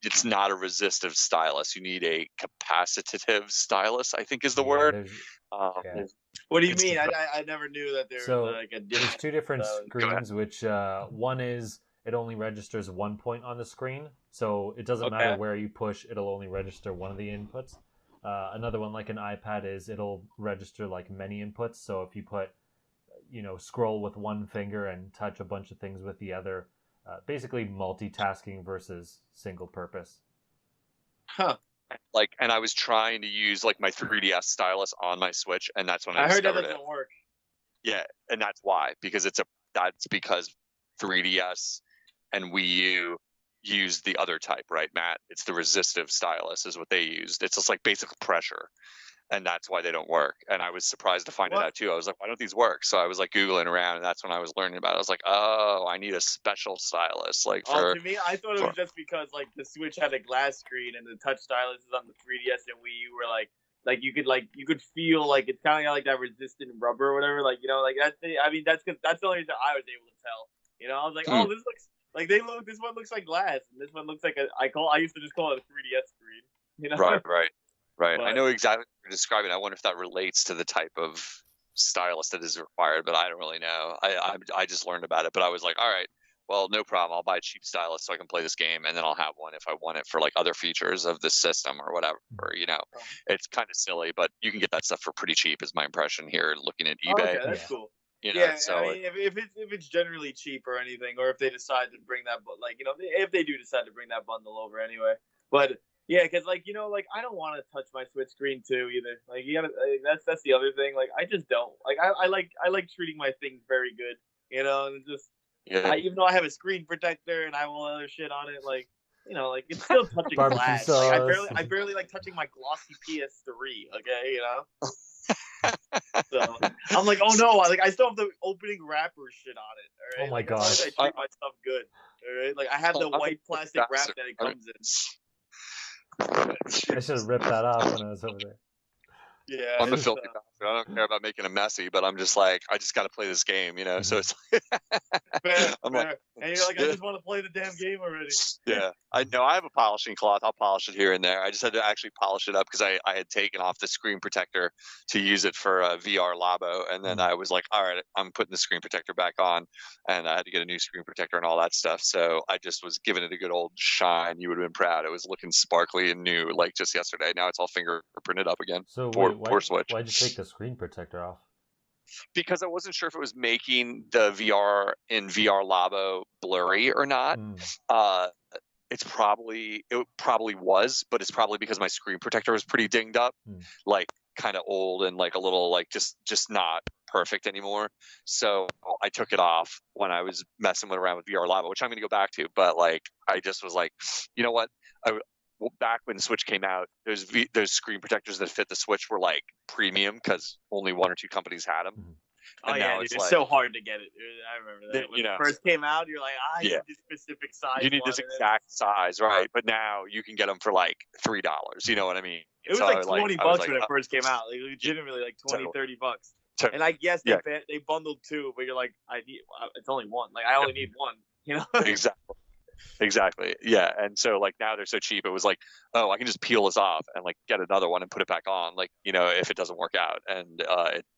it's not a resistive stylus. You need a capacitive stylus, I think is the word. What do you mean? I never knew that there was like a there's two different screens, which one is it only registers 1 point on the screen, so it doesn't matter where you push, it'll only register one of the inputs. Another one, like an iPad, is it'll register like many inputs, so if you put scroll with one finger and touch a bunch of things with the other, basically multitasking versus single purpose. And I was trying to use like my 3DS stylus on my Switch, and that's when I heard that discovered doesn't work. Yeah, and that's why, because that's because 3DS and Wii U used the other type, right, Matt? It's the resistive stylus is what they used. It's just like basic pressure, and that's why they don't work. And I was surprised to find it out too. I was like, why don't these work? So I was like Googling around, and that's when I was learning about it. I was like, oh, I need a special stylus. Like to me, I thought it was just because like the Switch had a glass screen and the touch styluses on the 3DS and Wii U were like you could feel like it's kind of like that resistant rubber or whatever. Like that's the only reason I was able to tell. I was like, oh, this looks like this one looks like glass, and this one looks like I used to just call it a 3DS screen. Right. But I know exactly what you're describing. I wonder if that relates to the type of stylus that is required, but I don't really know. I just learned about it, but I was like, all right, well, no problem. I'll buy a cheap stylus so I can play this game, and then I'll have one if I want it for like other features of the system or whatever. It's kind of silly, but you can get that stuff for pretty cheap, is my impression here looking at eBay. Okay, that's cool. So I mean, if it's generally cheap or anything, or if they decide to bring that, if they do decide to bring that bundle over anyway, but. Yeah, because I don't want to touch my Switch screen too either. Like you gotta, that's the other thing. Like I just don't. Like I like treating my things very good, and just even though I have a screen protector and I have all other shit on it, like it's still touching glass. Like, I barely like touching my glossy PS3. Okay, So I'm like, oh no, I still have the opening wrper shit on it. All right? Oh my gosh, I treat my stuff good. All right, like I have the white plastic wrap that it comes in. I should have ripped that off when I was over there. Yeah, I'm a filthy bastard. I don't care about making it messy, but I'm just like, I just got to play this game, So it's fair. And you're like, I just want to play the damn game already. Yeah, I know. I have a polishing cloth. I'll polish it here and there. I just had to actually polish it up because I had taken off the screen protector to use it for VR Labo, and then I was like, all right, I'm putting the screen protector back on, and I had to get a new screen protector and all that stuff. So I just was giving it a good old shine. You would have been proud. It was looking sparkly and new, like just yesterday. Now it's all fingerprinted up again. So poor Switch. Why'd you take the screen protector off? because I wasn't sure if it was making the VR in VR Labo blurry or not. It probably was, but it's probably because my screen protector was pretty dinged up, like kind of old and like a little like just not perfect anymore. So I took it off when I was messing around with VR Labo, which I'm going to go back to. But like, I just was like, you know what? Back when the Switch came out, those screen protectors that fit the Switch were like premium because only 1 or 2 companies had them. Oh yeah, dude, it's so hard to get it. I remember that when it first came out. You're like, I need this specific size. You need this exact size, right? But now you can get them for like $3. You know what I mean? It was like $20 when it first came out. Like legitimately, like $20-$30. And I guess they bundled 2, but you're like, it's only 1. Like I only need 1. You know? Exactly. Yeah. And so like now they're so cheap. It was like, oh, I can just peel this off and like get another one and put it back on. Like, you know, if it doesn't work out. And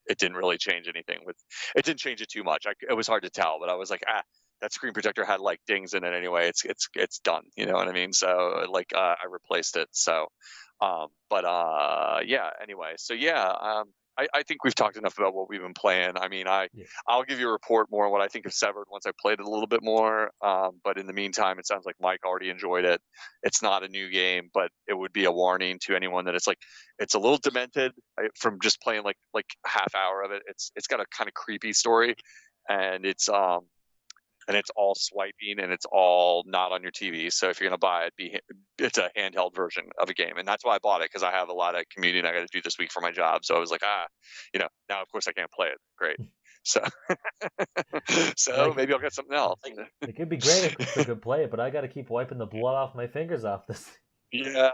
it didn't really change anything it didn't change it too much. It was hard to tell, but I was like, that screen protector had like dings in it anyway. It's done. You know what I mean? So like I replaced it. So, yeah. Anyway, so yeah. I think we've talked enough about what we've been playing. I mean, I'll give you a report more on what I think of Severed once I played it a little bit more. But in the meantime, it sounds like Mike already enjoyed it. It's not a new game, but it would be a warning to anyone that it's a little demented from just playing like half hour of it. It's got a kind of creepy story, and it's all swiping and it's all not on your TV. So if you're going to buy it, it's a handheld version of a game. And that's why I bought it, because I have a lot of commuting I got to do this week for my job. So I was like, now of course I can't play it. Great. So, maybe I'll get something else. It could be great if I could play it, but I got to keep wiping the blood off my fingers off this. Yeah.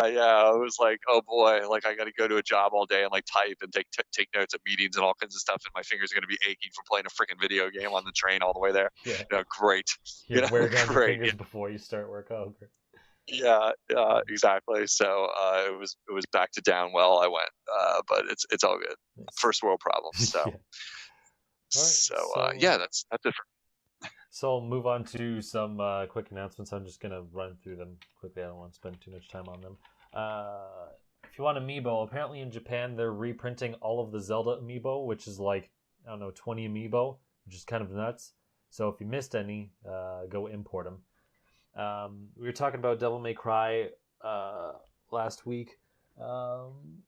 It was like, oh boy, like I got to go to a job all day and like type and take notes at meetings and all kinds of stuff, and my fingers are going to be aching from playing a freaking video game on the train all the way there. Yeah, great. Wear down your fingers before you start work. Oh, great. Yeah, exactly. So it was back to down well. I went, but it's all good. Nice. First world problems. So, that's it. So I'll move on to some quick announcements. I'm just going to run through them quickly. I don't want to spend too much time on them. If you want Amiibo, apparently in Japan they're reprinting all of the Zelda Amiibo, which is like, 20 Amiibo, which is kind of nuts. So if you missed any, go import them. We were talking about Devil May Cry last week. And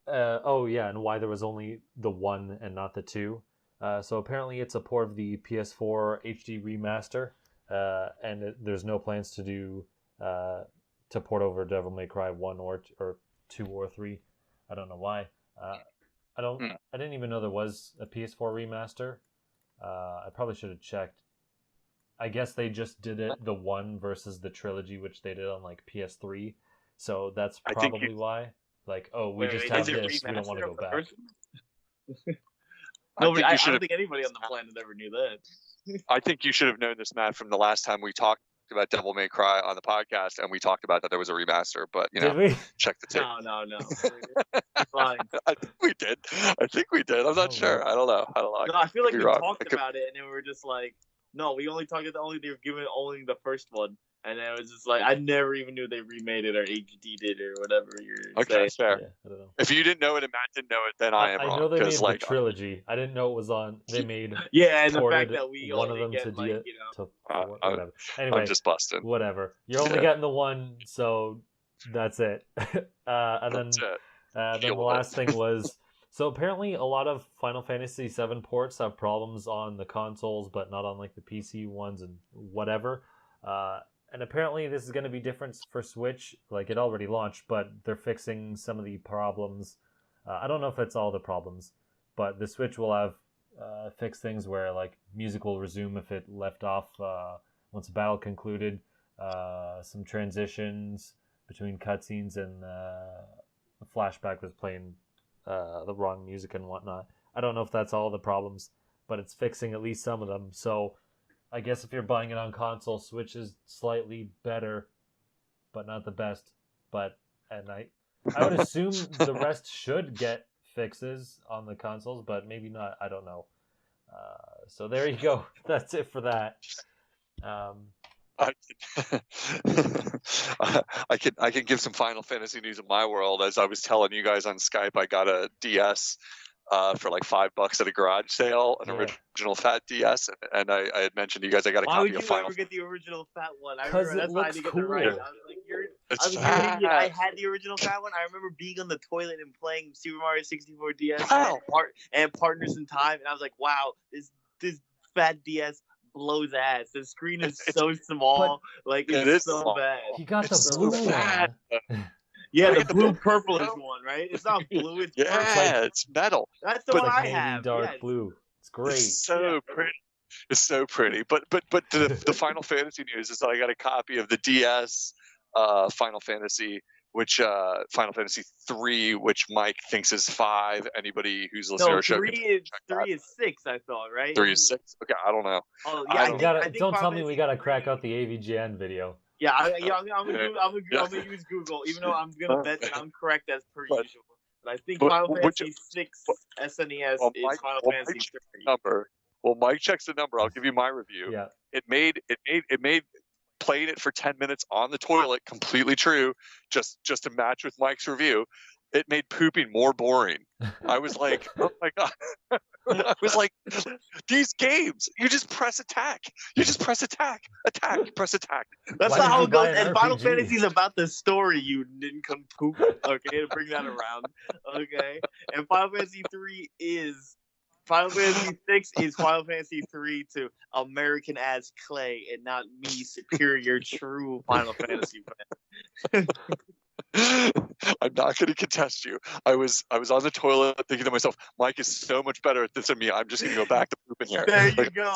why there was only the 1 and not the 2. So apparently it's a port of the PS4 HD remaster, and there's no plans to do to port over Devil May Cry 1 or 2 or 3. I don't know why. I didn't even know there was a PS4 remaster. I probably should have checked. I guess they just did it the 1 versus the trilogy, which they did on like PS3. So that's probably why. Like, we just have this. We don't want to go back. I don't think anybody on the planet ever knew that. I think you should have known this, Matt, from the last time we talked about Devil May Cry on the podcast, and we talked about that there was a remaster. But check the tape. No. I think we did. I'm not sure. I don't know. No, I feel like we talked about it, and then we were just like, no, we only talked about they were giving only the first one. And it was just like, I never even knew they remade it or HD'd it or whatever you're saying. Fair. Yeah, I don't know. If you didn't know it and Matt didn't know it, then I am wrong. I know they made the trilogy. I didn't know it was on. They made and the fact that we one only of them get to whatever. Anyway, I'm just busting. Whatever. You're only getting the 1, so that's it. Then the last thing was, so apparently a lot of Final Fantasy VII ports have problems on the consoles, but not on like the PC ones and whatever. And apparently this is going to be different for Switch. Like, it already launched, but they're fixing some of the problems. I don't know if it's all the problems, but the Switch will have fixed things where, like, music will resume if it left off once a battle concluded. Some transitions between cutscenes and the flashback was playing the wrong music and whatnot. I don't know if that's all the problems, but it's fixing at least some of them. So I guess if you're buying it on console, Switch is slightly better, but not the best. And I would assume the rest should get fixes on the consoles, but maybe not. I don't know. So there you go. That's it for that. I can give some Final Fantasy news in my world. As I was telling you guys on Skype, I got a DS for like $5 at a garage sale, an original Fat DS, and I had mentioned to you guys I got a Why copy would of you Final. ever get the original Fat one? I 'Cause remember it that's why I looks didn't get the cool. right. I was like, It's you're an idiot. I had the original Fat one. I remember being on the toilet and playing Super Mario 64 DS and Partners in Time, and I was like, wow, this Fat DS blows ass. The screen is so small, like it's so small. bad. He got the blue one. Yeah, the blue purplish one, right? It's not blue. It's it's metal. That's the one I navy have. dark blue. It's great. It's so pretty. It's so pretty. But the Final Fantasy news is that I got a copy of the DS Final Fantasy, which Final Fantasy 3, which Mike thinks is 5. Anybody who's listening to our show, three is 6. I thought, right? 3 is 6. Okay, I don't know. Oh yeah, don't tell me we gotta crack out the AVGN video. Yeah, I'm gonna use Google, even though I'm gonna bet that I'm correct as per usual. But I think Final Fantasy 6 SNES is Final Fantasy 3. Well, Mike checks the number. I'll give you my review. Yeah. It made playing it for 10 minutes on the toilet completely true, just to match with Mike's review. It made pooping more boring. I was like, oh my god. I was like, these games, you just press attack. You just press attack. Attack, press attack. That's not how it goes. And Final Fantasy is about the story, you nincompoop. Okay, to bring that around. Okay. And Final Fantasy 6 is Final Fantasy 3 to American as Clay and not me, superior, true Final Fantasy fan. I'm not going to contest you. I was on the toilet thinking to myself, Mike is so much better at this than me. I'm just going to go back to pooping here. There you go.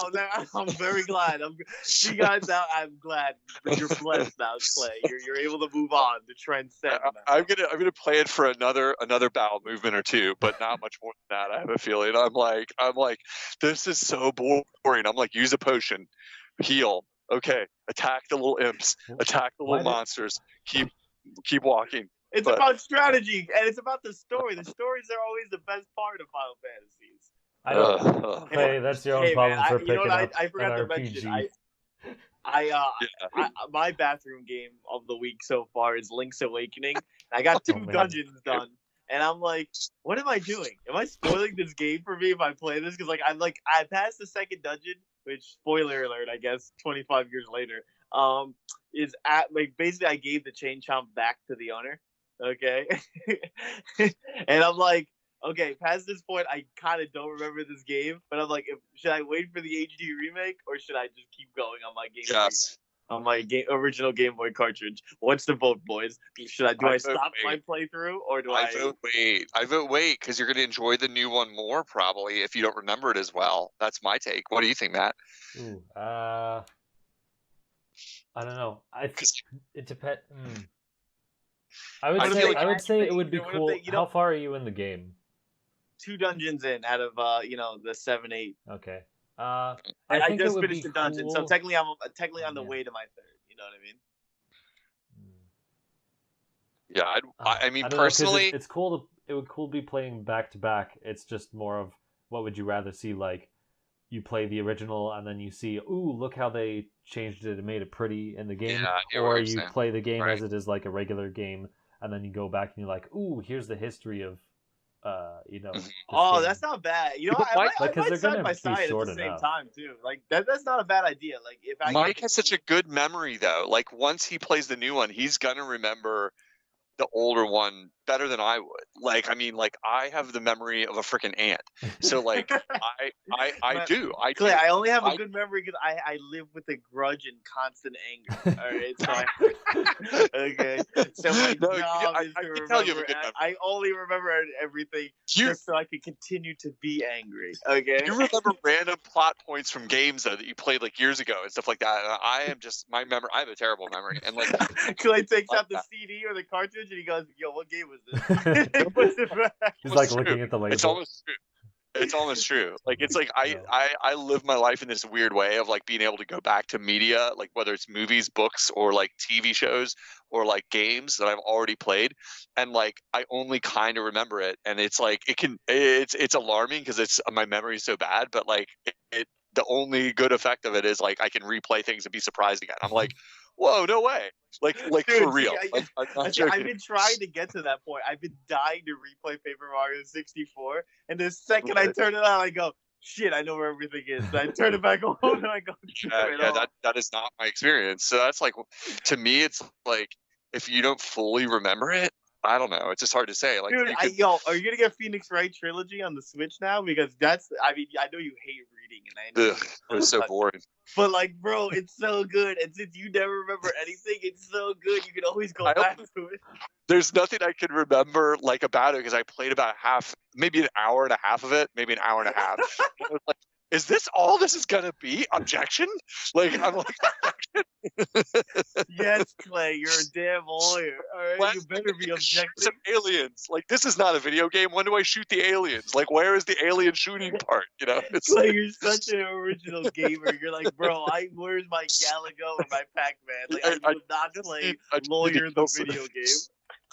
I'm very glad. See, guys, now I'm glad that you're blessed now, Clay. You're able to move on to transcend. I'm gonna play it for another bowel movement or two, but not much more than that. I have a feeling. I'm like, this is so boring. I'm like, use a potion, heal. Okay, attack the little imps, attack the little monsters. Keep walking. It's about strategy, and it's about the story. The stories are always the best part of Final Fantasies. I don't. Hey, that's your own problem for picking up I forgot an to mention. RPG. My bathroom game of the week so far is Link's Awakening. I got 2 dungeons done, and I'm like, what am I doing? Am I spoiling this game for me if I play this? Because I passed the second dungeon, which, spoiler alert, I guess 25 years later. Is at basically I gave the chain chomp back to the owner. Okay. And I'm like, okay, past this point I kind of don't remember this game, but I'm like, should I wait for the HD remake or should I just keep going on my game? Yes. On my original Game Boy cartridge. What's the vote, boys? I stop my playthrough or do I vote wait? I vote wait because you're going to enjoy the new one more probably if you don't remember it as well. That's my take. What do you think, Matt? Ooh, I don't know. It depends. I would say it would be cool. How far are you in the game? 2 dungeons in out of the 7, 8. Okay. I just finished the dungeon, so technically I'm on the way to my 3rd. You know what I mean? Yeah, I mean personally, it's cool. It would cool be playing back to back. It's just more of what would you rather see? Like you play the original and then you see, ooh, look how they changed it and made it pretty in the game, or you play the game as it is like a regular game, and then you go back and you're like, ooh, here's the history of. Oh, that's not bad. You know, I might side by side at the same time too. Like that's not a bad idea. Like if Mike has such a good memory though. Like once he plays the new one, he's gonna remember the older one better than I would. Like I mean, like I have the memory of a freaking ant. So like I do. Clay, I only have a good memory because I live with a grudge and constant anger. All right, so okay. So my job is to remember. I only remember everything just so I can continue to be angry. Okay. You remember random plot points from games though that you played like years ago and stuff like that. And I am just I have a terrible memory. And like Clay takes out the CD or the cartridge and he goes, "Yo, what game was this?" He puts it back. He's like looking at the label. It's almost true. It's almost true. Like it's like I live my life in this weird way of like being able to go back to media, like whether it's movies, books, or like TV shows or like games that I've already played, and like I only kind of remember it, and it's like it's alarming because it's my memory is so bad, but like the only good effect of it is like I can replay things and be surprised again. I'm like, whoa, no way. Like Dude, for real. I've been trying to get to that point. I've been dying to replay Paper Mario 64, and the second I turn it on, I go, shit, I know where everything is. And I turn it back on, and I go, that is not my experience. So that's like, to me, it's like, if you don't fully remember it, I don't know. It's just hard to say. Like, dude, are you gonna get Phoenix Wright trilogy on the Switch now? Because that's, I mean, I know you hate reading, and I know it was so boring. But like, bro, it's so good, and since you never remember anything, it's so good. You can always go back to it. There's nothing I can remember like about it because I played about maybe an hour and a half of it, maybe an hour and a half. I was like, is this all this is gonna be? Objection? Like, I'm like, objection. Yes, Clay, you're a damn lawyer. All right, you better be objecting. Some aliens. Like, this is not a video game. When do I shoot the aliens? Like, where is the alien shooting part? You know, it's Clay, you're such an original gamer. You're like, bro, where's my Galago and my Pac-Man? Like, I would not play lawyer the video game.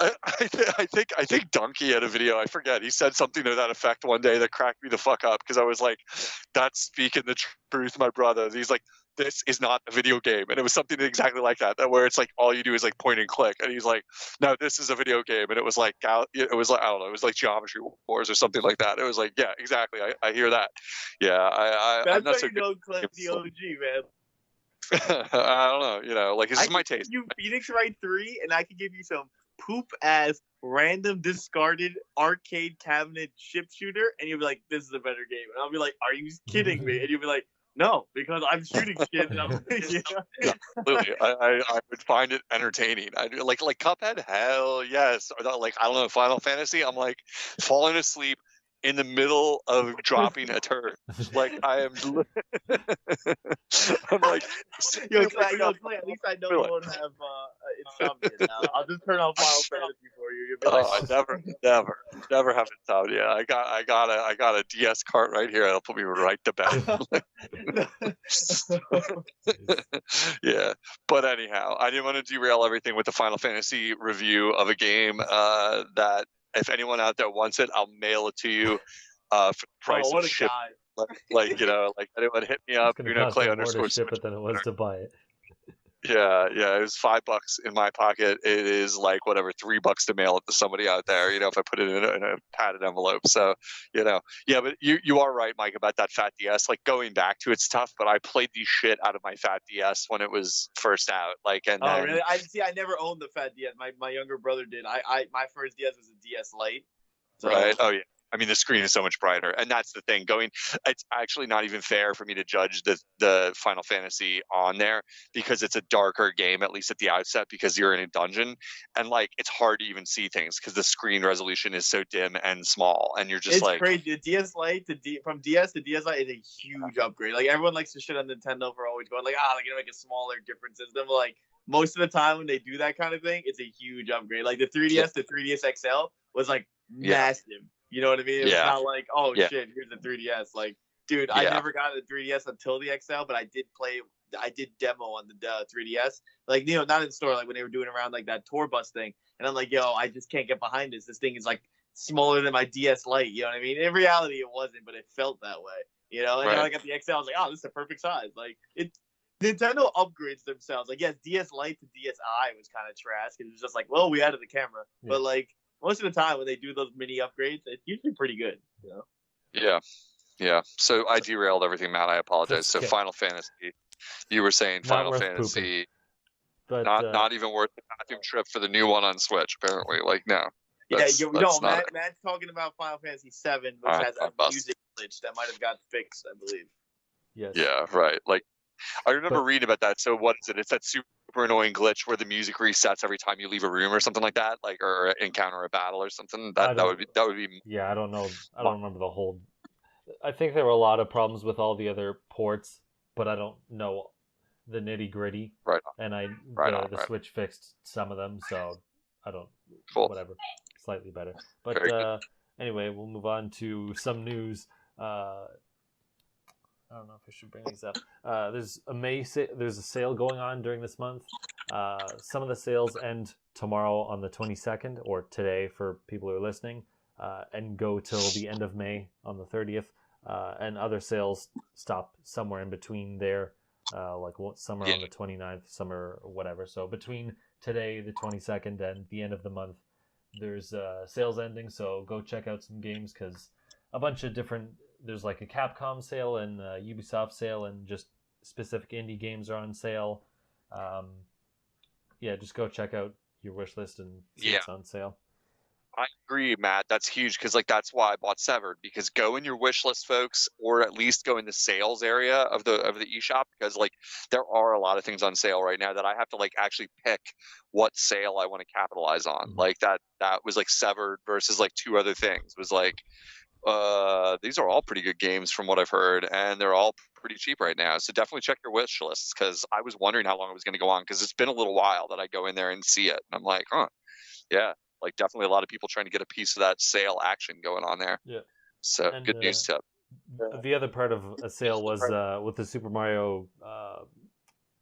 I think Donkey had a video. I forget. He said something to that effect one day that cracked me the fuck up because I was like, "That's speaking the truth, my brother." He's like, "This is not a video game," and it was something exactly like that. Where it's like all you do is like point and click, and he's like, "No, this is a video game," and it was like I don't know, it was like Geometry Wars or something like that. It was like, yeah, exactly. I hear that. Yeah, I'm not so good. Clip the OG, man. I don't know. You know, like this is my taste. You Phoenix Wright 3, and I can give you some poop ass random discarded arcade cabinet chip shooter, and you'll be like, this is a better game, and I'll be like, are you kidding me? And you'll be like, no, because I'm shooting shit. And Absolutely, I would find it entertaining. I do like Cuphead, hell yes. Or like, I don't know, Final Fantasy. I'm like falling asleep in the middle of dropping a turd. Like I am. I'm like, yo, Clay, at least I know you won't have insomnia now. I'll just turn on Final Fantasy for you. You'll be like, I never have insomnia. I got a DS cart right here. It'll put me right to bed. Yeah, but anyhow, I didn't want to derail everything with the Final Fantasy review of a game that. If anyone out there wants it, I'll mail it to you for the price of ship. Like, you know, like anyone hit me up, Unoclay _ ship it than it was to buy it. Yeah, it was $5 in my pocket. It is like whatever, $3 to mail it to somebody out there. You know, if I put it in a padded envelope. So, you know, yeah, but you are right, Mike, about that Fat DS. Like going back to it's tough, but I played the shit out of my Fat DS when it was first out. Like, and then, really? I never owned the Fat DS. My younger brother did. My first DS was a DS Lite. So. Right. Oh yeah. I mean, the screen is so much brighter, and that's the thing. It's actually not even fair for me to judge the Final Fantasy on there because it's a darker game, at least at the outset, because you're in a dungeon, and like it's hard to even see things because the screen resolution is so dim and small, and you're just it's crazy. The DS Lite from DS to DS Lite is a huge upgrade. Like everyone likes to shit on Nintendo for always going like, they're gonna make a smaller, different system. But like most of the time when they do that kind of thing, it's a huge upgrade. Like the 3DS, the 3DS XL was like massive. You know what I mean? It's not like, shit, here's the 3DS. Like, dude, I never got the 3DS until the XL, but I did demo on the 3DS. Like, you know, not in store, like when they were doing around like that tour bus thing. And I'm like, yo, I just can't get behind this. This thing is like smaller than my DS Lite. You know what I mean? In reality, it wasn't, but it felt that way. You know? And then I got the XL. I was like, this is the perfect size. Like, Nintendo upgrades themselves. Like, yes, DS Lite to DSi was kind of trash. It was just like, well, we added the camera. Yeah. But like, most of the time when they do those mini upgrades, it's usually pretty good. You know? Yeah. So I derailed everything, Matt. I apologize. So Final Fantasy, you were saying Final Fantasy, but not even worth the bathroom trip for the new one on Switch. Apparently, like no. Matt's talking about Final Fantasy 7, which has a music glitch that might have got fixed, I believe. Yes. Yeah. Right. Like I remember reading about that. So what is it? It's that super annoying glitch where the music resets every time you leave a room or something like that, like or encounter a battle or something. That would be. Yeah, I don't know. I don't remember the whole. I think there were a lot of problems with all the other ports, but I don't know the nitty gritty. Right. And the Switch fixed some of them, so I don't. Cool. Whatever. Slightly better, but anyway, we'll move on to some news. I don't know if I should bring these up. There's a sale going on during this month. Some of the sales end tomorrow on the 22nd, or today for people who are listening, and go till the end of May on the 30th. And other sales stop somewhere in between there. like some are on the 29th, some are whatever. So between today, the 22nd, and the end of the month, there's sales ending. So go check out some games, because a bunch of different, there's like a Capcom sale and a Ubisoft sale, and just specific indie games are on sale. Yeah, just go check out your wish list and see what's on sale. I agree, Matt. That's huge, because like that's why I bought Severed, because go in your wish list, folks, or at least go in the sales area of the eShop, because like there are a lot of things on sale right now that I have to like actually pick what sale I want to capitalize on. Mm-hmm. Like that was like Severed versus like two other things. It was like these are all pretty good games from what I've heard, and they're all pretty cheap right now. So definitely check your wish lists, because I was wondering how long it was going to go on, because it's been a little while that I go in there and see it. And I'm like, yeah. Like definitely a lot of people trying to get a piece of that sale action going on there. Yeah. So and, good news tip. The other part of a sale was with the Super Mario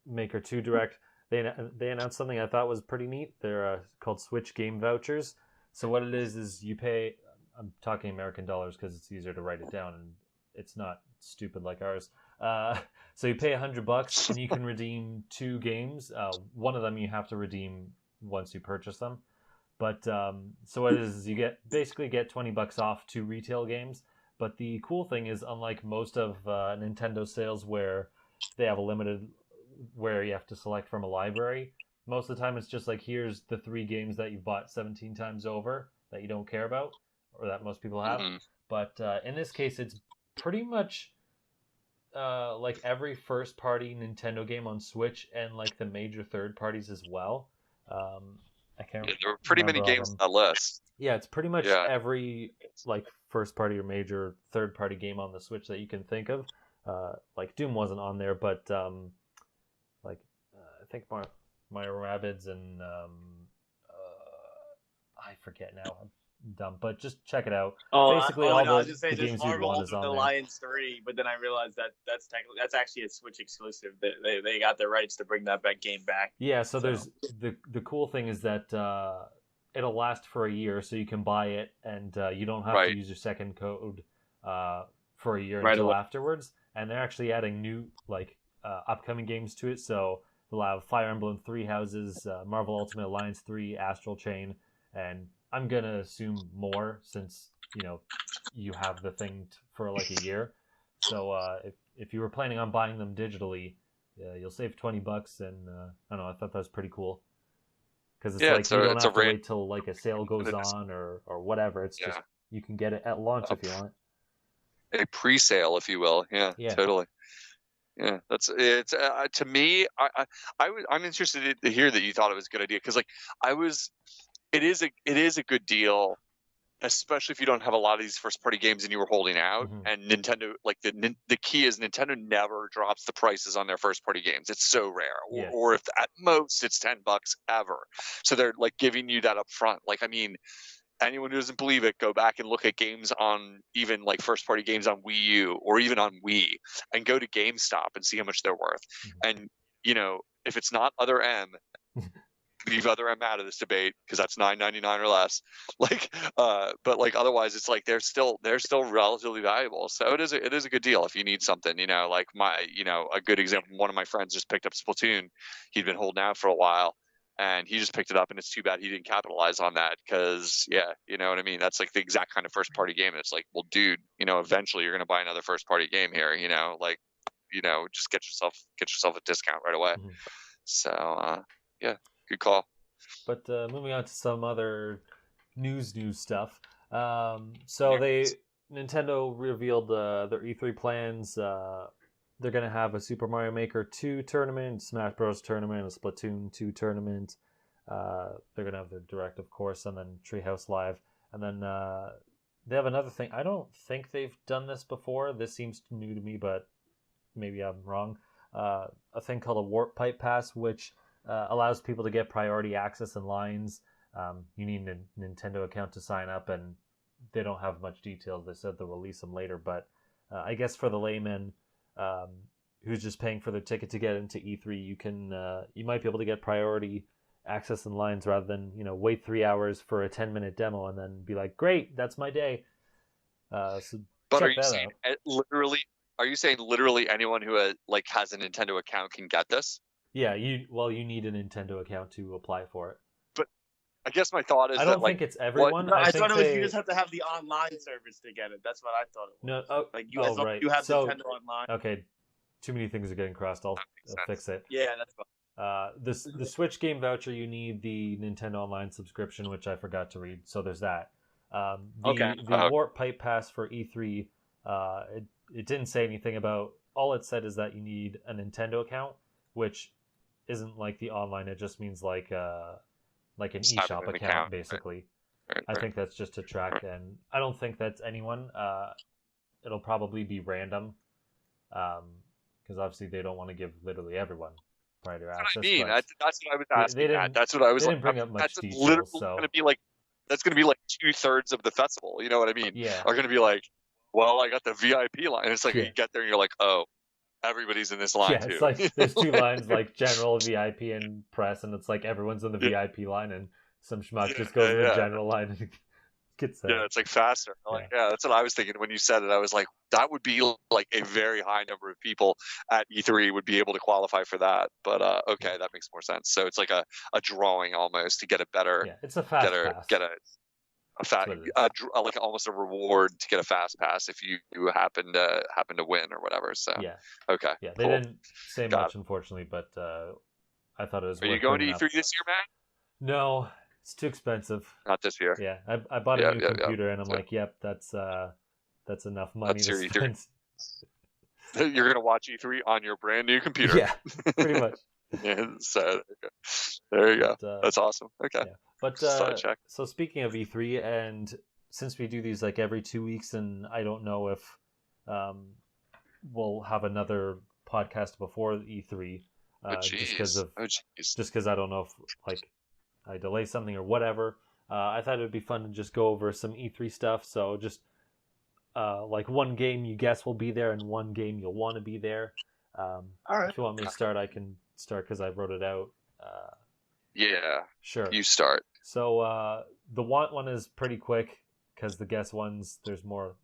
Maker 2 Direct. They announced something I thought was pretty neat. They're called Switch Game Vouchers. So what it is you pay, I'm talking American dollars because it's easier to write it down and it's not stupid like ours. So you pay $100 and you can redeem 2 games. One of them you have to redeem once you purchase them. But so what it is you basically get $20 off 2 retail games. But the cool thing is, unlike most of Nintendo sales where they have a limited, where you have to select from a library, most of the time it's just like, here's the 3 games that you've bought 17 times over that you don't care about, or that most people have. Mm-hmm. But in this case, it's pretty much like every first-party Nintendo game on Switch, and like the major third parties as well. I can't. Yeah, there were pretty many games on that list. Yeah, it's pretty much every like first party or major third party game on the Switch that you can think of. Like Doom wasn't on there, but I think Mario Rabbids and I forget now. I'm dumb, but just check it out. Basically, all the games you want is on there. Alliance 3, but then I realized that's actually a Switch exclusive. They got the rights to bring that game back. Yeah, so there's the cool thing is that it'll last for a year, so you can buy it and you don't have to use your second code for a year until afterwards. And they're actually adding new upcoming games to it, so they'll have Fire Emblem 3 Houses, Marvel Ultimate Alliance 3, Astral Chain, and I'm gonna assume more since you have the thing for like a year. So if you were planning on buying them digitally, you'll save $20, and I don't know. I thought that was pretty cool because it's like you don't have to wait till like a sale goes on or whatever. It's just you can get it at launch if you want. A pre-sale, if you will. Yeah. Totally. Yeah, it's to me. I'm interested to hear that you thought it was a good idea, because like it is a good deal, especially if you don't have a lot of these first party games and you were holding out. Mm-hmm. And Nintendo, like the key is Nintendo never drops the prices on their first party games. It's so rare, or if at most it's $10 ever. So they're like giving you that up front. Like, I mean, anyone who doesn't believe it, go back and look at games on even like first party games on Wii U or even on Wii, and go to GameStop and see how much they're worth. Mm-hmm. And if it's not Other M, leave Other M out of this debate, because that's $9.99 or less. But like otherwise, it's like they're still relatively valuable. So it is a good deal if you need something. Like a good example. One of my friends just picked up Splatoon. He'd been holding out for a while, and he just picked it up. And it's too bad he didn't capitalize on that, because you know what I mean. That's like the exact kind of first party game. It's like, well, dude, eventually you're gonna buy another first party game here. Just get yourself a discount right away. Mm-hmm. So good call. But moving on to some other news stuff. Nintendo revealed their E3 plans. They're going to have a Super Mario Maker 2 tournament, Smash Bros. Tournament, a Splatoon 2 tournament. They're going to have their Direct, of course, and then Treehouse Live. And then they have another thing. I don't think they've done this before. This seems new to me, but maybe I'm wrong. A thing called a Warp Pipe Pass, which allows people to get priority access in lines. You need a Nintendo account to sign up, and they don't have much details. They said they'll release them later, but I guess for the layman who's just paying for their ticket to get into E3, you might be able to get priority access in lines rather than wait 3 hours for a 10-minute demo and then be like, great, that's my day. So but check are you saying are you saying literally anyone who has a Nintendo account can get this? Yeah, you need a Nintendo account to apply for it. But I guess my thought is I don't think it's everyone. No, I think thought it was you just have to have the online service to get it. That's what I thought it was. No, like you have Nintendo Online. Okay, too many things are getting crossed. I'll fix it. Yeah, that's fine. The Switch game voucher, you need the Nintendo Online subscription, which I forgot to read. So there's that. The Warp Pipe Pass for E3, it didn't say anything about. All it said is that you need a Nintendo account, which isn't like the online. It just means like an eShop account, basically. Right. I think that's just to track, and I don't think that's anyone. It'll probably be random, because obviously they don't want to give literally everyone prior access. That's what I mean. That's what I was asking. That's what I was. They didn't bring up much detail. Literally so going to be like. That's going to be like 2/3 of the festival. You know what I mean? Yeah. Are going to be like, well, I got the VIP line. And it's like you get there and you're like, oh, everybody's in this line too. It's like there's two lines, like general, VIP, and press, and it's like everyone's in the VIP line, and some schmuck just goes in the general line and gets there. Yeah, it's like faster. That's what I was thinking when you said it. I was like, that would be like a very high number of people at E3 would be able to qualify for that. But okay, that makes more sense. So it's like a drawing almost to get a better. Yeah, it's a fast pass. Get like almost a reward to get a fast pass if you happen to win or whatever. So okay, they didn't say much unfortunately, but I thought it was. Are you going to E3 this year, man? No, it's too expensive. Not this year. Yeah, I bought a new computer and I'm like, yep, that's enough money to spend. You're gonna watch E3 on your brand new computer. Yeah, pretty much. So there you go. That's awesome. Okay. Yeah. But so speaking of E3, and since we do these like every 2 weeks, and I don't know if we'll have another podcast before E3, just because I don't know if like I delay something or whatever. I thought it would be fun to just go over some E3 stuff. So just like one game you guess will be there, and one game you'll want to be there. All right. If you want me to start, I can start because I wrote it out. Yeah. Sure. You start. So the want one is pretty quick because the guess ones it's more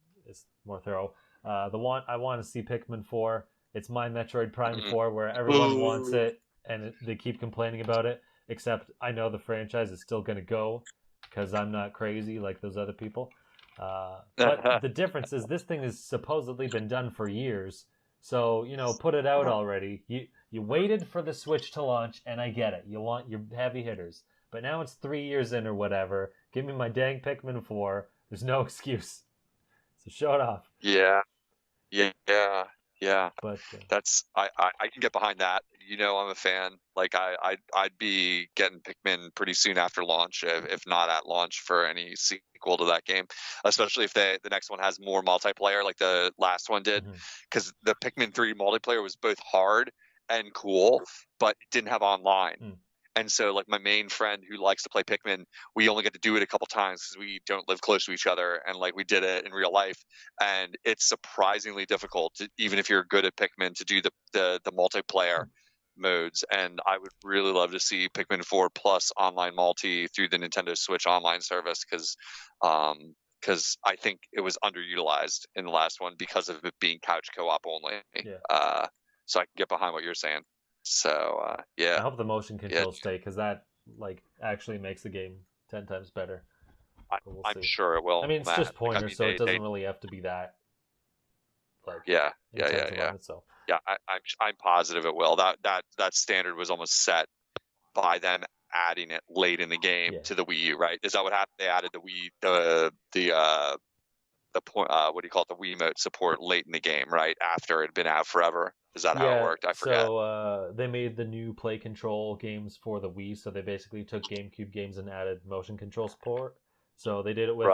thorough. I want to see Pikmin 4. It's my Metroid Prime 4 where everyone wants it and they keep complaining about it. Except I know the franchise is still going to go because I'm not crazy like those other people. But the difference is this thing has supposedly been done for years. So, put it out already. You waited for the Switch to launch, and I get it. You want your heavy hitters. But now it's 3 years in or whatever. Give me my dang Pikmin 4. There's no excuse. So show it off. Yeah. But that's I can get behind that. I'm a fan. Like I'd be getting Pikmin pretty soon after launch, if not at launch for any sequel to that game. Especially if the next one has more multiplayer, like the last one did, because the Pikmin 3 multiplayer was both hard and cool, but it didn't have online. And so, like, my main friend who likes to play Pikmin, we only get to do it a couple times because we don't live close to each other. And, like, we did it in real life. And it's surprisingly difficult, even if you're good at Pikmin, to do the multiplayer modes. And I would really love to see Pikmin 4 plus online multi through the Nintendo Switch online service because I think it was underutilized in the last one because of it being couch co-op only. Yeah. So I can get behind what you're saying. So yeah, I hope the motion controls stay because that like actually makes the game 10 times better. I'm sure it will. I mean, it's just pointer, so it doesn't really have to be that. Like, yeah. So yeah, I'm positive it will. That standard was almost set by them adding it late in the game to the Wii U, right? Is that what happened? They added the point, what do you call it? The Wiimote support late in the game, right? After it had been out forever. Is that how it worked? I forget. So they made the new Play Control games for the Wii, so they basically took GameCube games and added motion control support. So they did it with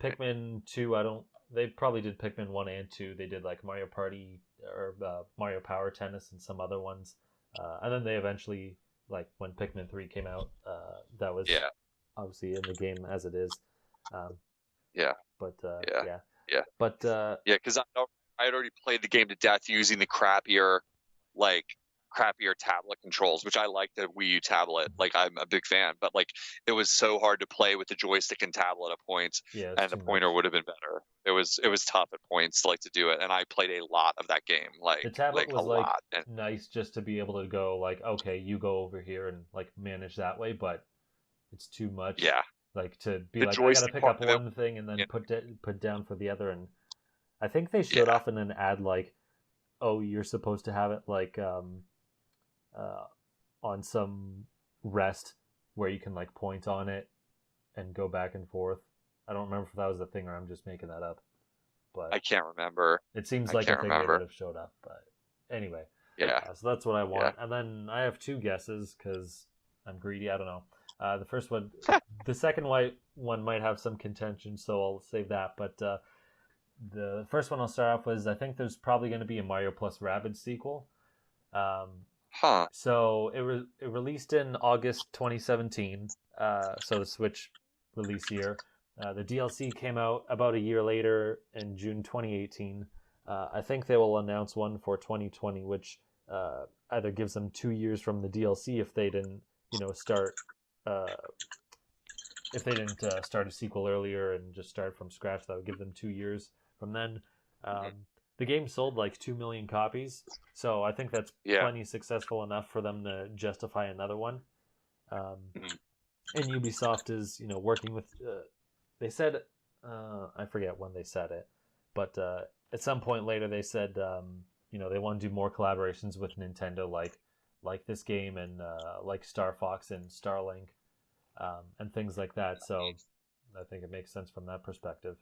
Pikmin 2. They probably did Pikmin 1 and 2. They did like Mario Party or Mario Power Tennis and some other ones. And then they eventually, like when Pikmin 3 came out, that was obviously in the game as it is. But because I had already played the game to death using the crappier, like crappier tablet controls, which I like the Wii U tablet. Like I'm a big fan, but like it was so hard to play with the joystick and tablet at points, and the pointer would have been better. It was tough at points like to do it, and I played a lot of that game. Like the tablet was a lot. And nice just to be able to go like, okay, you go over here and like manage that way, but it's too much. Yeah. Like to be like, I gotta pick up one thing and then put down for the other. And I think they showed off in an ad like, oh, you're supposed to have it like on some rest where you can like point on it and go back and forth. I don't remember if that was the thing or I'm just making that up. But I can't remember. It seems like a thing that would have showed up. But anyway, so that's what I want. And then I have 2 guesses because I'm greedy. I don't know. The first one, the second one might have some contention, so I'll save that. But the first one I'll start off with is I think there's probably going to be a Mario plus Rabbids sequel. So it released in August 2017, so the Switch release year. The DLC came out about a year later in June 2018. I think they will announce one for 2020, which either gives them 2 years from the DLC if they didn't, start start a sequel earlier and just start from scratch. That would give them 2 years from then. The game sold like 2 million copies, so I think that's plenty successful enough for them to justify another one. And Ubisoft is, working with. They said, I forget when they said it, but at some point later they said, they want to do more collaborations with Nintendo, like this game and like Star Fox and Starlink, and things like that. So I think it makes sense from that perspective.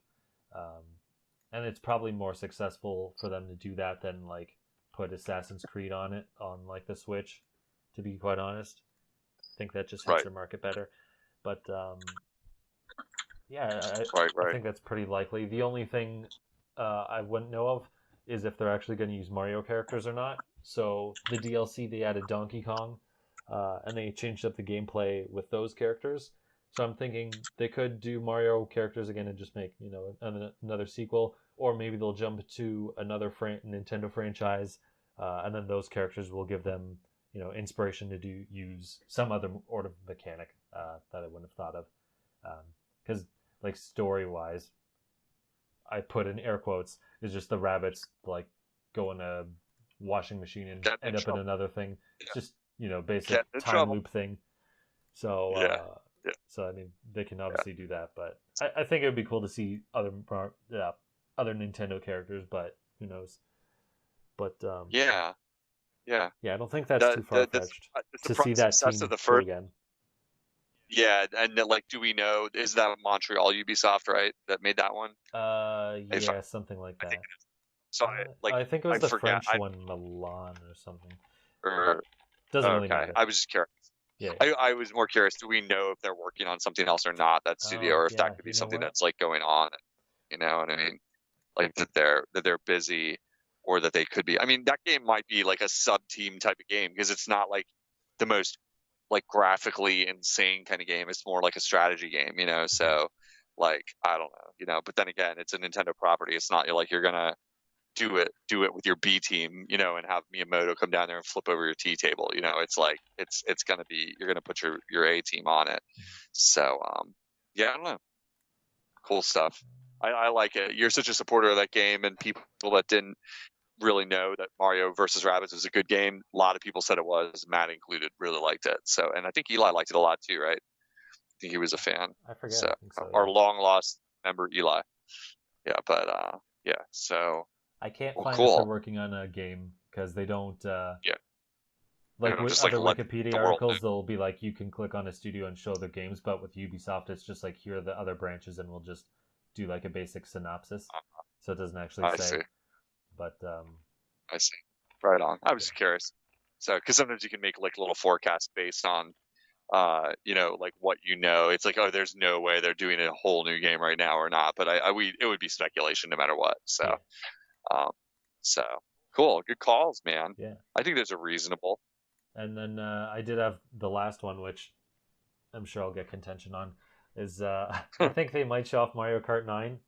And it's probably more successful for them to do that than like put Assassin's Creed on like the Switch, to be quite honest. I think that just hits their market better. But I think that's pretty likely. The only thing I wouldn't know of is if they're actually going to use Mario characters or not. So the DLC, they added Donkey Kong, and they changed up the gameplay with those characters. So I'm thinking they could do Mario characters again and just make, another sequel, or maybe they'll jump to another Nintendo franchise, and then those characters will give them, inspiration to use some other sort of mechanic that I wouldn't have thought of. Because, like, story-wise, I put in air quotes, is just the rabbits, like, go in a washing machine and end up in another thing. It's just, basic time loop thing. So, so I mean, they can obviously do that, but I think it would be cool to see other Nintendo characters, but who knows? But I don't think that's too far-fetched to see that team go again. Yeah, and like, do we know, is that Montreal Ubisoft, right, that made that one? Something like that. I think it was the French one, Milan or something. Doesn't really matter. I was just curious. Yeah. I was more curious. Do we know if they're working on something else or not, that studio, or if that could be something that's like going on? You know what I mean? Like that they're busy, or that they could be. I mean, that game might be like a sub-team type of game because it's not like the most like graphically insane kind of game. It's more like a strategy game, So, like, I don't know, But then again, it's a Nintendo property. It's not like you're gonna do it with your B team, and have Miyamoto come down there and flip over your T table. It's like it's gonna be, you're gonna put your A team on it. So I don't know. Cool stuff. I like it. You're such a supporter of that game, and people that didn't really know that Mario versus Rabbids was a good game. A lot of people said it was. Matt included really liked it. So, and I think Eli liked it a lot too, right? I think he was a fan. I forget. So, I think so, our long lost member Eli. Yeah, but So I can't find if they're working on a game because they don't. Like with other Wikipedia articles, they'll be like, you can click on a studio and show the games, but with Ubisoft, it's just like, here are the other branches, and we'll just do like a basic synopsis, so it doesn't actually say. See. But I see. Right on. I was just curious. So, because sometimes you can make like little forecasts based on, like what It's like, oh, there's no way they're doing a whole new game right now or not. But it would be speculation no matter what. So, so cool. Good calls, man. Yeah. I think those are reasonable. And then I did have the last one, which I'm sure I'll get contention on. Is I think they might show off Mario Kart 9.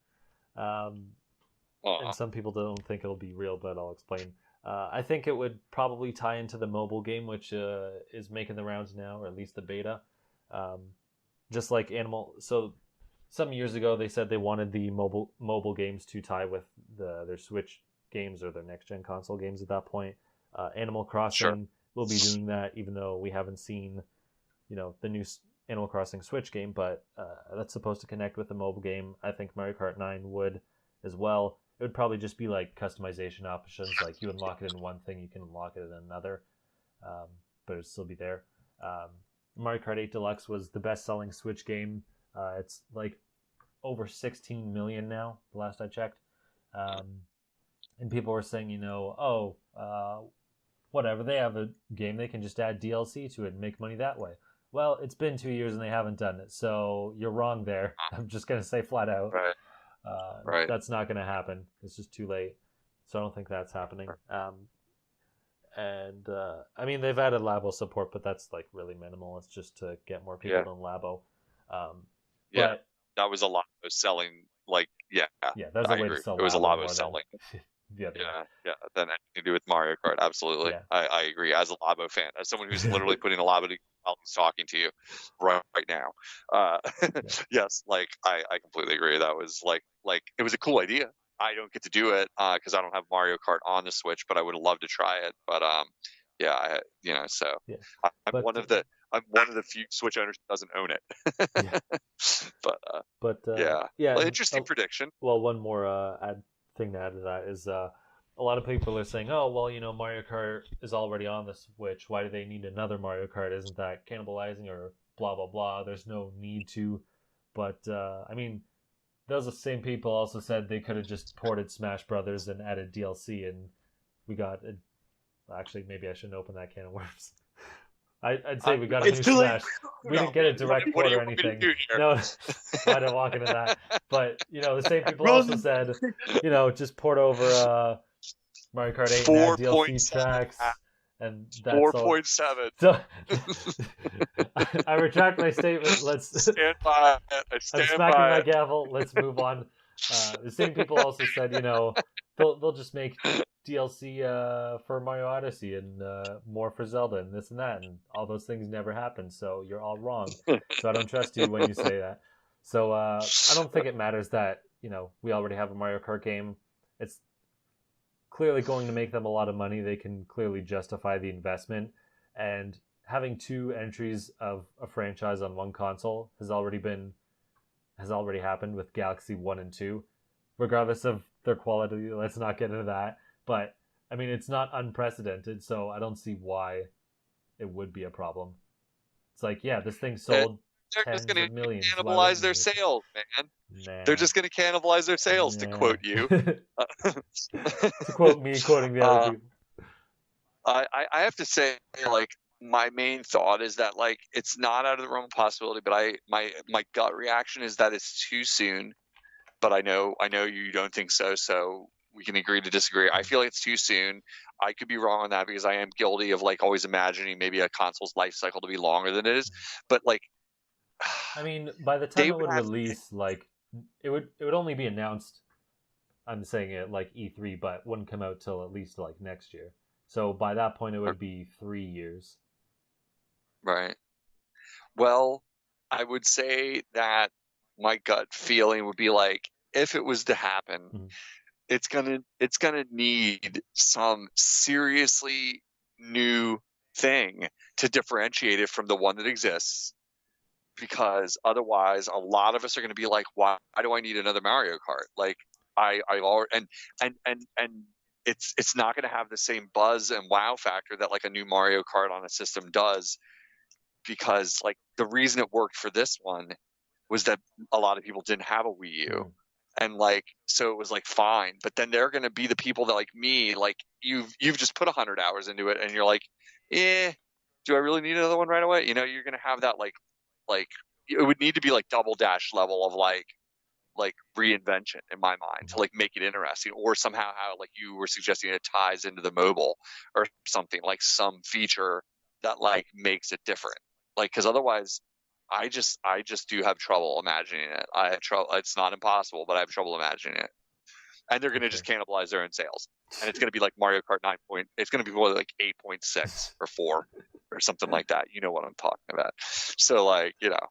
And some people don't think it'll be real, but I'll explain. I think it would probably tie into the mobile game, which is making the rounds now, or at least the beta. Just like Animal. So some years ago, they said they wanted the mobile games to tie with their Switch games or their next gen console games at that point. Animal Crossing will be doing that, even though we haven't seen, the new Animal Crossing Switch game, but that's supposed to connect with the mobile game. I think Mario Kart 9 would as well. It would probably just be like customization options, like you unlock it in one thing, you can unlock it in another, but it'd still be there. Mario Kart 8 Deluxe was the best-selling Switch game. It's like over 16 million now, the last I checked. And people were saying, whatever, they have a game, they can just add DLC to it and make money that way. Well, it's been 2 years and they haven't done it, so you're wrong there. I'm just going to say flat out. Right. That's not going to happen. It's just too late. So I don't think that's happening. I mean, they've added Labo support, but that's like really minimal. It's just to get more people in Labo. But that was a lot of selling. That's a way to sell. It was a lot of selling. Yeah. Then anything to do with Mario Kart, absolutely. Yeah. I agree. As a Labo fan, as someone who's literally putting a Labo to while he's talking to you right now. Yes, I completely agree. That was like it was a cool idea. I don't get to do it because I don't have Mario Kart on the Switch, but I would love to try it. But I'm one of the few Switch owners who doesn't own it. Well, interesting prediction. Well, one more thing to add to that is a lot of people are saying, oh, well, Mario Kart is already on the Switch. Why do they need another Mario Kart? Isn't that cannibalizing or blah, blah, blah? There's no need to. But, I mean, those same people also said they could have just ported Smash Brothers and added DLC, and we got... Actually, maybe I shouldn't open that can of worms. I'd say we got a new Smash. We didn't get a direct port or anything. No, I don't walk into that. But, the same people also said, just port over Mario Kart 8 and add DLC tracks. And that's 4.7. So, I retract my statement. Let's stand by it. I'm smacking my gavel. Let's move on. The same people also said, they'll just make DLC for Mario Odyssey and more for Zelda and this and that, and all those things never happened. So you're all wrong. So I don't trust you when you say that. So I don't think it matters that we already have a Mario Kart game. It's clearly going to make them a lot of money. They can clearly justify the investment, and having two entries of a franchise on one console has already happened with Galaxy 1 and 2, regardless of their quality. Let's not get into that. But, I mean, it's not unprecedented, so I don't see why it would be a problem. It's like, this thing sold they're just going to millions. Cannibalize their sales, man. Nah. They're just going to cannibalize their sales, to quote you. To quote me, quoting the other people. I have to say, my main thought is that, it's not out of the realm of possibility, but my gut reaction is that it's too soon. But I know you don't think so, so we can agree to disagree. I feel like it's too soon. I could be wrong on that because I am guilty of always imagining maybe a console's life cycle to be longer than it is. But I mean, by the time it would release, it would only be announced. I'm saying it like E3, but wouldn't come out till at least next year. So by that point, it would be 3 years. Right. Well, I would say that my gut feeling would be if it was to happen, it's gonna need some seriously new thing to differentiate it from the one that exists. Because otherwise, a lot of us are going to be like, "Why do I need another Mario Kart?" I already and it's not going to have the same buzz and wow factor that a new Mario Kart on a system does. Because the reason it worked for this one was that a lot of people didn't have a Wii U, and so it was fine. But then they're going to be the people that me, you've just put 100 hours into it, and you're like, do I really need another one right away? You're going to have that it would need to be Double Dash level of reinvention in my mind to make it interesting, or somehow how you were suggesting it ties into the mobile or something, some feature that makes it different. Because otherwise, I just do have trouble imagining it. I have trouble. It's not impossible, but I have trouble imagining it. and they're going to just cannibalize their own sales, and it's going to be like Mario Kart 9 point. It's going to be more like 8.6 or 4 or something like that. You know what I'm talking about. So like, you know,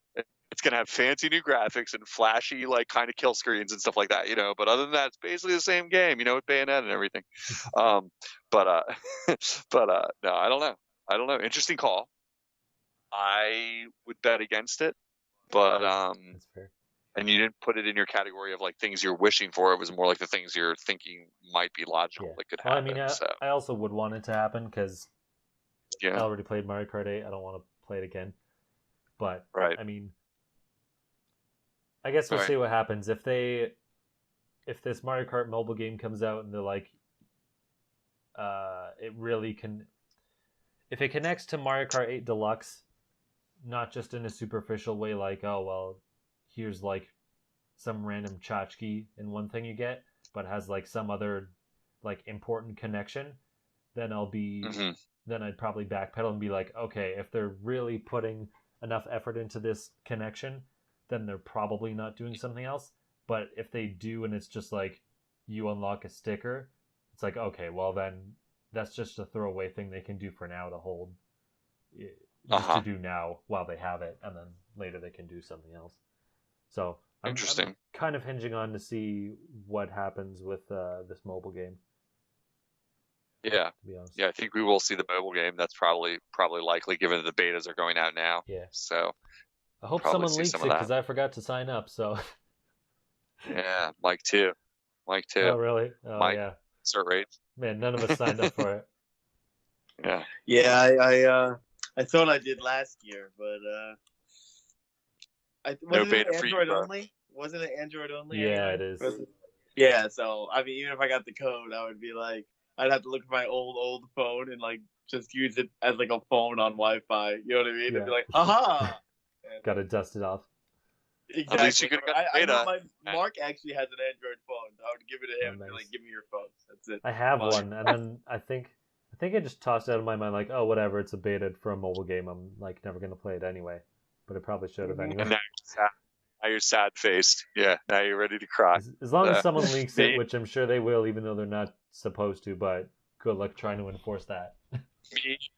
it's going to have fancy new graphics and flashy like kind of kill screens and stuff like that, you know. But other than that, it's basically the same game, you know, with Bayonetta and everything. But no, I don't know. Interesting call. I would bet against it, but That's fair. and you didn't put it in your category of like things you're wishing for. It was more like the things you're thinking might be logical that could happen. I mean, I also would want it to happen because I already played Mario Kart 8. I don't want to play it again. But I mean, I guess we'll see what happens if this Mario Kart mobile game comes out and they're like, it really can. If it connects to Mario Kart 8 Deluxe, not just in a superficial way like, oh, well, here's like some random tchotchke in one thing you get, but has like some other like important connection, then then I'd probably backpedal and be like, okay, if they're really putting enough effort into this connection, then they're probably not doing something else. But if they do and it's just like you unlock a sticker, it's like, okay, well then that's just a throwaway thing they can do for now to hold, just to do now while they have it, and then later they can do something else. So I'm kind of hinging on to see what happens with this mobile game. Yeah, to be honest. Yeah, I think we will see the mobile game. That's probably likely, given that the betas are going out now. Yeah. So I hope someone leaks it because I forgot to sign up. So. Yeah, Mike too. Oh really? Oh Mike, yeah. Cert rate. Man, none of us signed up for it. Yeah. Yeah, I thought I did last year, but wasn't it Android only? Wasn't it Android only? Yeah, it is. Yeah, so I mean, even if I got the code, I would be like, I'd have to look at my old phone and like just use it as like a phone on Wi-Fi. You know what I mean? Yeah. And be like, haha. Got to dust it off. Exactly. At least you could have got I know Mark actually has an Android phone. I would give it to him and be like, give me your phone. That's it. I have one, and then I think I just tossed it out of my mind like, oh, whatever, it's a beta for a mobile game. I'm like never gonna play it anyway, but I probably should have anyway. And now you're sad faced. Yeah, now you're ready to cry. As long as someone leaks it, which I'm sure they will, even though they're not supposed to. But good luck trying to enforce that.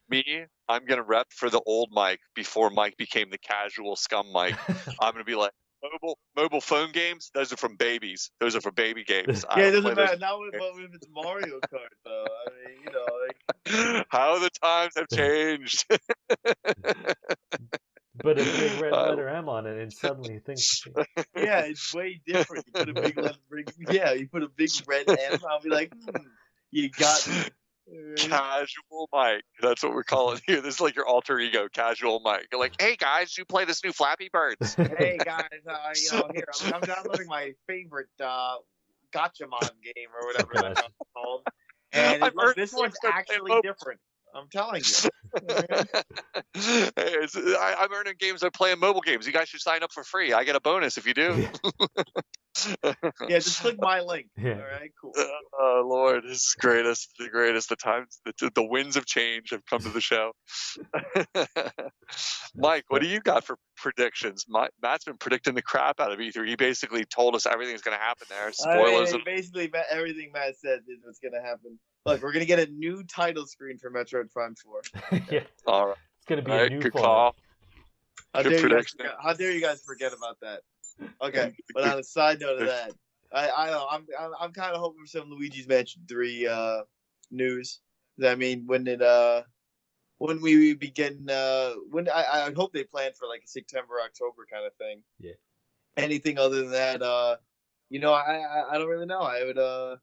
Me, I'm gonna rep for the old Mike before Mike became the casual scum Mike. I'm gonna be like, mobile phone games, those are from babies. Those are for baby games. Yeah, it doesn't matter. Now if it's Mario Kart, though. I mean, you know, like... How the times have changed. But a big red letter M on it, and suddenly things change. Yeah, it's way different. You put a big you put a big red M. I'll be like, you got me. Casual Mike. That's what we're calling here. This is like your alter ego, Casual Mike. You're like, hey guys, you play this new Flappy Birds? Hey guys, here I'm downloading my favorite Gotchamon game or whatever that's called. And this one's actually different. I'm telling you. I'm earning games by playing mobile games. You guys should sign up for free. I get a bonus if you do. Yeah, just click my link. Yeah. All right, cool. Oh Lord, this is the greatest. The times, the winds of change have come to the show. Mike, what do you got for predictions? Matt's been predicting the crap out of E3. He basically told us everything's going to happen there. Spoilers. Basically, everything Matt said is what's going to happen. Look, we're going to get a new title screen for Metroid Prime 4. Yeah. All right. It's going to be a new good format. Call. How dare you guys forget about that? Okay, but on a side note of that, I'm kind of hoping for some Luigi's Mansion 3 news. I mean, when we begin, I hope they plan for like a September, October kind of thing. Yeah. Anything other than that, I don't really know. I would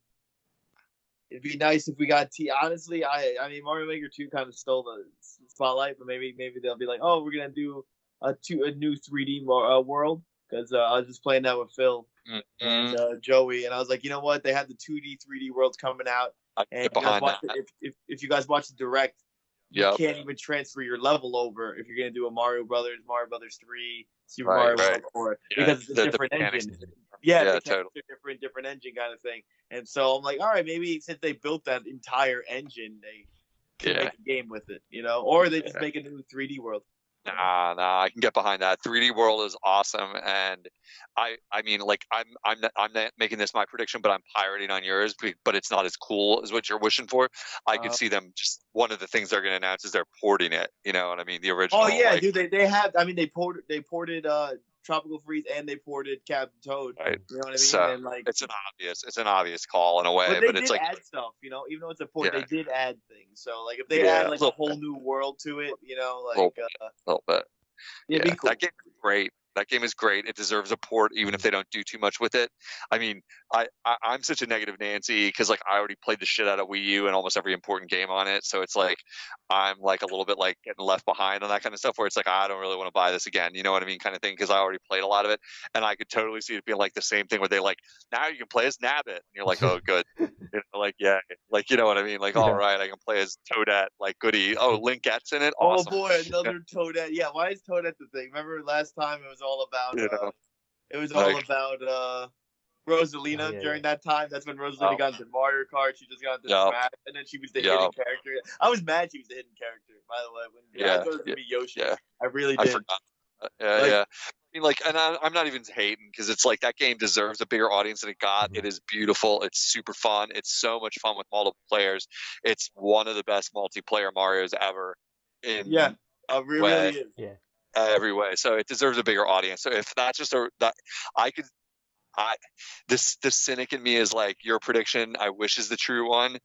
it'd be nice if we got honestly, I mean Mario Maker 2 kind of stole the spotlight, but maybe they'll be like, oh, we're gonna do a new 3D world, because I was just playing that with Phil and Joey, and I was like, you know what? They have the 2D, 3D worlds coming out, and if you guys watch the direct, you can't even transfer your level over if you're gonna do a Mario Brothers 3, Super Mario World 4, because it's a different engine. Yeah, totally. Different engine kind of thing. And so I'm like, all right, maybe since they built that entire engine, they can make a game with it, or they just make a new 3D world. Nah, I can get behind that. 3D World is awesome, and I mean, like, I'm not making this my prediction, but I'm pirating on yours. But it's not as cool as what you're wishing for. I could see them just one of the things they're going to announce is they're porting it. You know what I mean? The original. Oh yeah, like, dude, they have. I mean, they ported Tropical Freeze and they ported Captain Toad. Right. You know what I mean? So and like, it's an obvious call in a way, but it's did like add stuff. You know, even though it's a port, they did add things. So like, if they add like a whole new world to it, you know, like a little bit. Yeah, cool. That game is great. That game is great. It deserves a port, even if they don't do too much with it. I mean, I'm such a negative Nancy because like I already played the shit out of Wii U and almost every important game on it. So it's like I'm like a little bit like getting left behind on that kind of stuff where it's like I don't really want to buy this again. You know what I mean, kind of thing, because I already played a lot of it, and I could totally see it being like the same thing where they like now you can play as Nabbit, and you're like, oh good, like yeah, like you know what I mean, like all right, I can play as Toadette, like goodie. Oh, Link gets in it. Awesome. Oh boy, another Toadette. Yeah, why is Toadette the thing? Remember last time it was all about Rosalina during that time. That's when Rosalina got into Mario Kart. She just got into Smash, and then she was the hidden character. I was mad she was the hidden character, by the way. I thought it was gonna be Yoshi. Yeah. I really did. I forgot. Yeah. I mean, like, and I'm not even hating because it's like that game deserves a bigger audience than it got. It is beautiful. It's super fun. It's so much fun with multiple players. It's one of the best multiplayer Marios ever. It really is. Yeah. Every way. So it deserves a bigger audience. So if that's just this cynic in me is like your prediction I wish is the true one.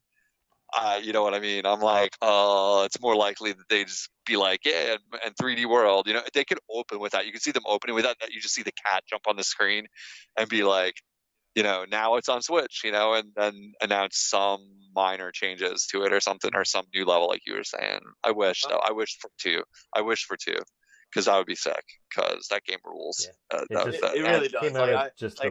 You know what I mean? I'm like, it's more likely that they just be like, yeah, and 3D World, you know, they could open with that. You can see them opening with that. You just see the cat jump on the screen and be like, you know, now it's on Switch, you know, and then announce some minor changes to it or something, or some new level, like you were saying. I wish for two. Because that would be sick. Because that game rules. Yeah. It really does.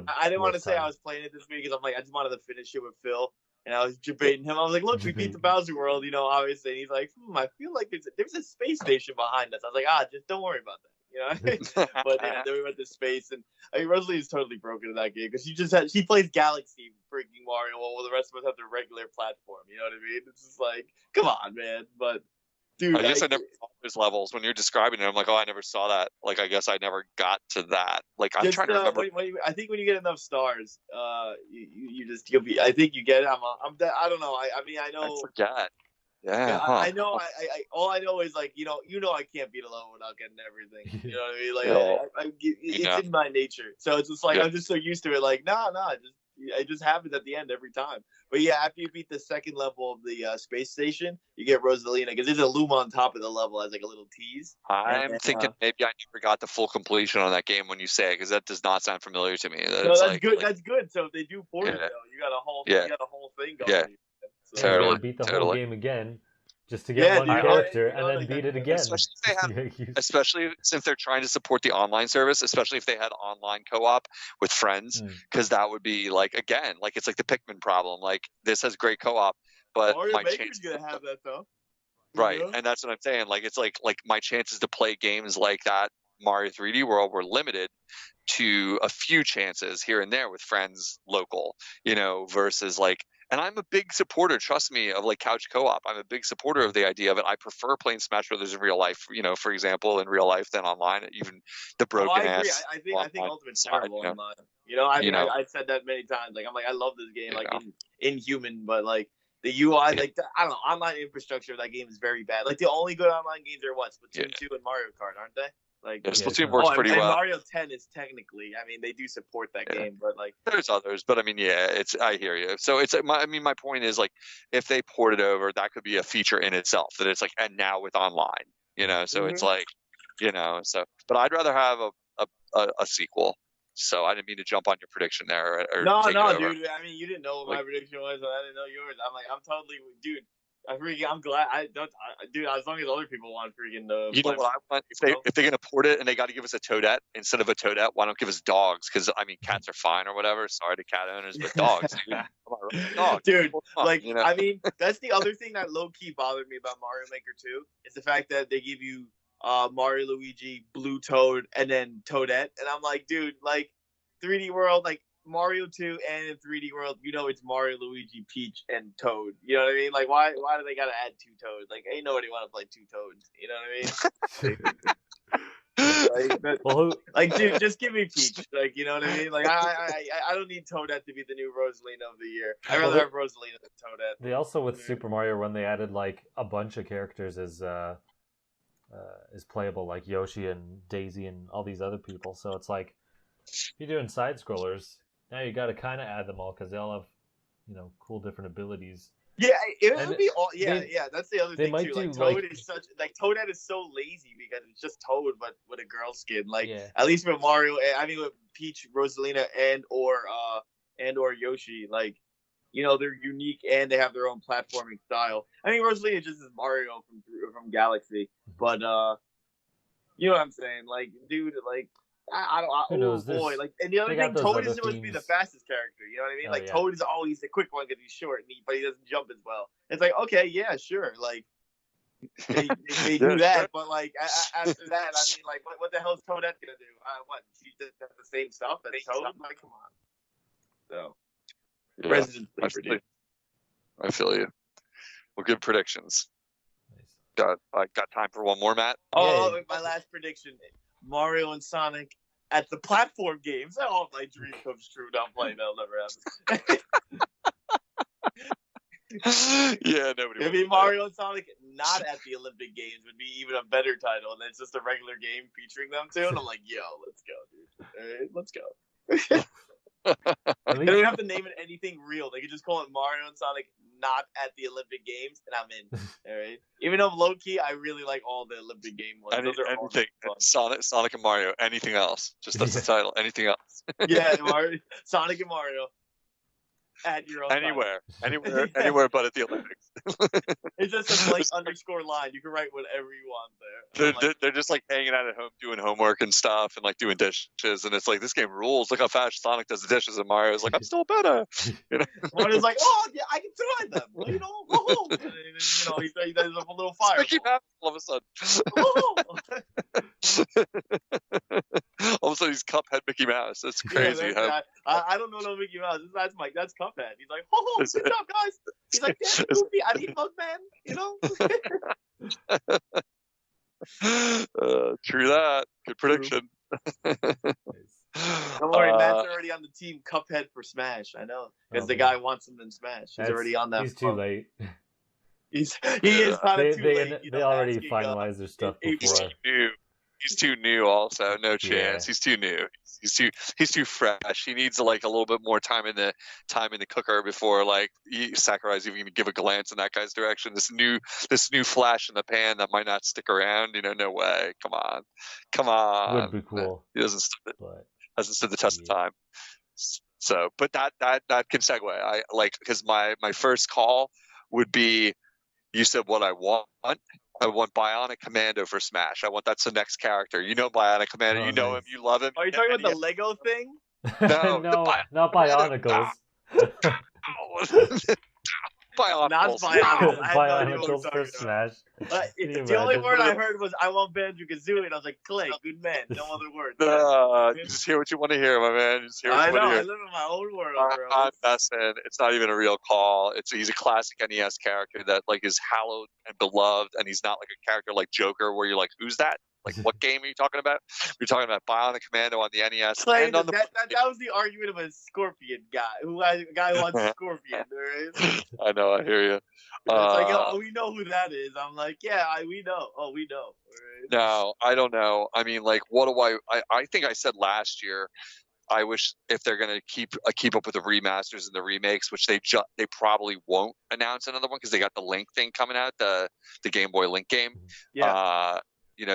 I didn't want to say I was playing it this week because I'm like, I just wanted to finish it with Phil, and I was debating him. I was like, look, we beat the Bowser World, you know, obviously. And he's like, I feel like there's a space station behind us. I was like, just don't worry about that. You know, but then we went to space, and I mean, Rosalie is totally broken in that game because she plays Galaxy freaking Mario, while the rest of us have the regular platform. You know what I mean? It's just like, come on, man. But dude, I guess I never saw those levels when you're describing it. I'm like, I never saw that. Like, I guess I never got to that. Like, I'm trying to remember. I think when you get enough stars, you'll be. I think you get it. I don't know. I mean, I know. I forget. Yeah, I know. All I know is like, you know, I can't beat a level without getting everything. You know what I mean? Like, it's in my nature. So it's just like I'm just so used to it. Like, it just happens at the end every time. But yeah, after you beat the second level of the space station, you get Rosalina because there's a loom on top of the level as like a little tease. I'm thinking maybe I never got the full completion on that game when you say it, because that does not sound familiar to me. That's good. That's good. So if they do port it though, you got a whole thing going. Yeah. So, totally. Beat the whole game again just to get one character and then beat it again. Especially since they're trying to support the online service, especially if they had online co-op with friends, because that would be like, again, like it's like the Pikmin problem. Like this has great co-op, but my Maker's gonna have that though. Right, and that's what I'm saying. Like it's like my chances to play games like that Mario 3D World were limited to a few chances here and there with friends local, you know, versus like. And I'm a big supporter, trust me, of like couch co-op. I'm a big supporter of the idea of it. I prefer playing Smash Brothers in real life, you know, for example, in real life than online. Even the broken ass. I think Ultimate's terrible online. You know, I said that many times. Like I'm like, I love this game, like Inhuman, but like the UI, like I don't know, online infrastructure of that game is very bad. Like the only good online games are what Splatoon 2 and Mario Kart, aren't they? Like Splatoon works pretty well. Mario 10 is technically, I mean, they do support that game, but like there's others, but I mean, I hear you. So it's my point is like if they port it over, that could be a feature in itself that it's like, and now with online, you know, so it's like, you know, so, but I'd rather have a sequel. So I didn't mean to jump on your prediction there. No, dude. I mean, you didn't know what my prediction was, and I didn't know yours. I'm like, I'm totally, dude. I'm glad dude. As long as other people want freaking you know what I want? If they're gonna port it and they got to give us a Toadette instead of a Toadette, why don't give us dogs? Because I mean, cats are fine or whatever. Sorry to cat owners, but dogs, dude. Come on, dogs. Dude, like, you know? I mean, that's the other thing that low key bothered me about Mario Maker 2 is the fact that they give you Mario, Luigi, Blue Toad, and then Toadette, and I'm like, dude, like 3D World, like. Mario 2 and in 3D World, you know it's Mario, Luigi, Peach, and Toad. You know what I mean? Like, why do they gotta add two Toads? Like, ain't nobody want to play two Toads. You know what I mean? Like, dude, just give me Peach. Like, you know what I mean? Like, I don't need Toadette to be the new Rosalina of the year. I'd rather have Rosalina than Toadette. They also, with Super Mario Run, they added like a bunch of characters as playable, like Yoshi and Daisy and all these other people. So it's like, if you're doing side scrollers, now you got to kind of add them all because they all have, cool different abilities. Yeah, it would be all. Yeah, that's the other thing too. Like Toad is Toadette is so lazy because it's just Toad, but with a girl skin. Like at least with Mario, I mean with Peach, Rosalina, and or Yoshi, like they're unique and they have their own platforming style. I mean Rosalina just is Mario from Galaxy, but you know what I'm saying? Like, dude, like. Who knows? Boy, like, and the other thing, Toad is supposed to be the fastest character. You know what I mean? Toad is always the quick one because he's short, but he doesn't jump as well. It's like, okay, yeah, sure, like they do that, but like after that, I mean, like, what the hell is Toadette gonna do? What she does the same stuff as Toad? Like, come on. So, Resident Evil. I feel you. Well, good predictions. Got time for one more, Matt? Oh, my last prediction. Mario and Sonic at the platform games. Oh, my dream comes true. Now I'm playing. That'll never happen. Yeah, nobody. Maybe Mario and Sonic not at the Olympic Games would be even a better title, and it's just a regular game featuring them too. And I'm like, yo, let's go, dude. All right, let's go. They don't have to name it anything real. They could just call it Mario and Sonic not at the Olympic Games, and I'm in. All right. Even though low key, I really like all the Olympic game ones. Those are anything. Sonic and Mario. Anything else? Just that's the title. Anything else? Yeah, Sonic and Mario. At your own anywhere but at the Olympics. It's just a blank underscore line. You can write whatever you want there. They're just like hanging out at home doing homework and stuff and like doing dishes, and it's like, this game rules. Look how fast Sonic does the dishes, and Mario's like, I'm still better. Mario's like, oh yeah, I can throw at them. And, he does a little fire. All of a sudden. All of a sudden he's Cuphead Mickey Mouse. That's crazy. I don't know no Mickey Mouse. That's Cuphead. He's like, good job, guys. He's like, damn, Goofy, I need Bug Man, True that. Good prediction. Don't worry, Matt's already on the team Cuphead for Smash. I know, because the guy wants him in Smash. He's already on that. He's too late. He is kind of too late. They already finalized their stuff before. He's too new. Also, no chance. Yeah. He's too new. He's too fresh. He needs like a little bit more time in the cooker before like Sakurai's even give a glance in that guy's direction. This new flash in the pan that might not stick around. No way. Come on. Would be cool. He hasn't stood the test of time. So, but that can segue. I like, because my first call would be, you said what I want. I want Bionic Commando for Smash. That's the next character. Bionic Commando. You know him. You love him. Are you talking about the Lego thing? No, not Bionicles. Bionicles for Smash. The only word I heard was, I want Banjo-Kazooie, and I was like, Clay, good man. No other words. Just hear what you want to hear, my man. Just hear what you want to hear. I live in my own world, bro. I'm messing. It's not even a real call. He's a classic NES character that like is hallowed and beloved, and he's not like a character like Joker where you're like, who's that? Like, what game are you talking about? We're talking about Bionic Commando on the NES. Clay, and on that was the argument of a Scorpion guy. A guy who wants Scorpion. Right? I know, I hear you. It's like, we know who that is. I'm like, yeah, we know. Oh, we know. Right? No, I don't know. I mean, like, what do I think I said last year, I wish if they're going to keep up with the remasters and the remakes, which they probably won't announce another one because they got the Link thing coming out, the Game Boy Link game. Yeah.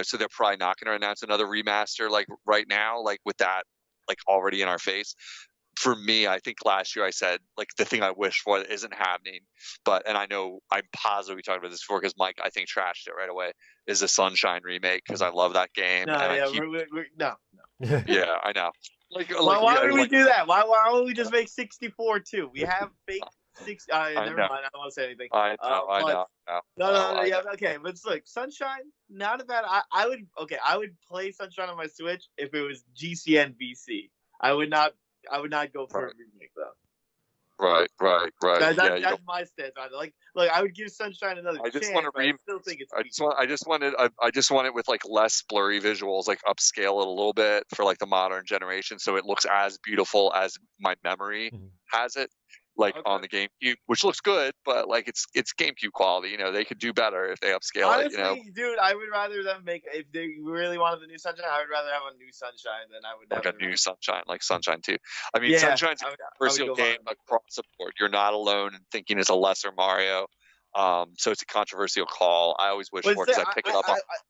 So they're probably not going to announce another remaster like right now, like with that like already in our face. For me, I think last year I said like the thing I wish for that isn't happening, and I know I'm positive we talked about this before because Mike I think trashed it right away, is the Sunshine remake because I love that game. No. Yeah, I know. Why would we do that? Why don't we just make 64 too? We have fake 6. Never mind. I don't want to say anything. I know. No. Yeah, okay. But look, Sunshine, not a bad. I would play Sunshine on my Switch if it was GCN BC. I would not go for a remake though. Right. That's my stance on it. Like, look, I would give Sunshine another chance. I still think it's. I just want it with like less blurry visuals, like upscale it a little bit for like the modern generation, so it looks as beautiful as my memory has it. Like on the GameCube, which looks good, but like it's GameCube quality. You know, they could do better if they upscale Honestly, it. You know, dude, I would rather them make if they really wanted the new Sunshine. I would rather have a new Sunshine than I would like have a new Sunshine, like Sunshine 2. I mean, Sunshine's a controversial game across the board. You're not alone in thinking it's a lesser Mario. So it's a controversial call. I always wish for because I pick it up.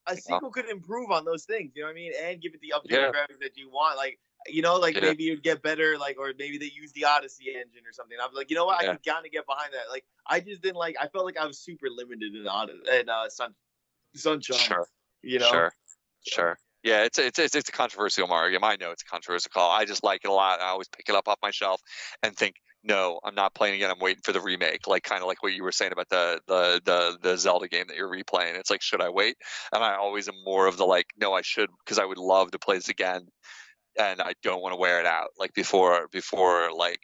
A sequel could improve on those things. You know what I mean? And give it the updated graphics that you want. Like, you know, like maybe you'd get better, like, or maybe they use the Odyssey engine or something. I'm like, you know what? I could kind of get behind that. Like, I just didn't like. I felt like I was super limited in Sunshine. Sure. You know. Sure. Yeah, it's a controversial Mario game. I know it's a controversial call. I just like it a lot. I always pick it up off my shelf and think, no, I'm not playing it. I'm waiting for the remake. Like kind of like what you were saying about the Zelda game that you're replaying. It's like, should I wait? And I always am more of the like, no, I should, because I would love to play this again, and I don't want to wear it out like before like.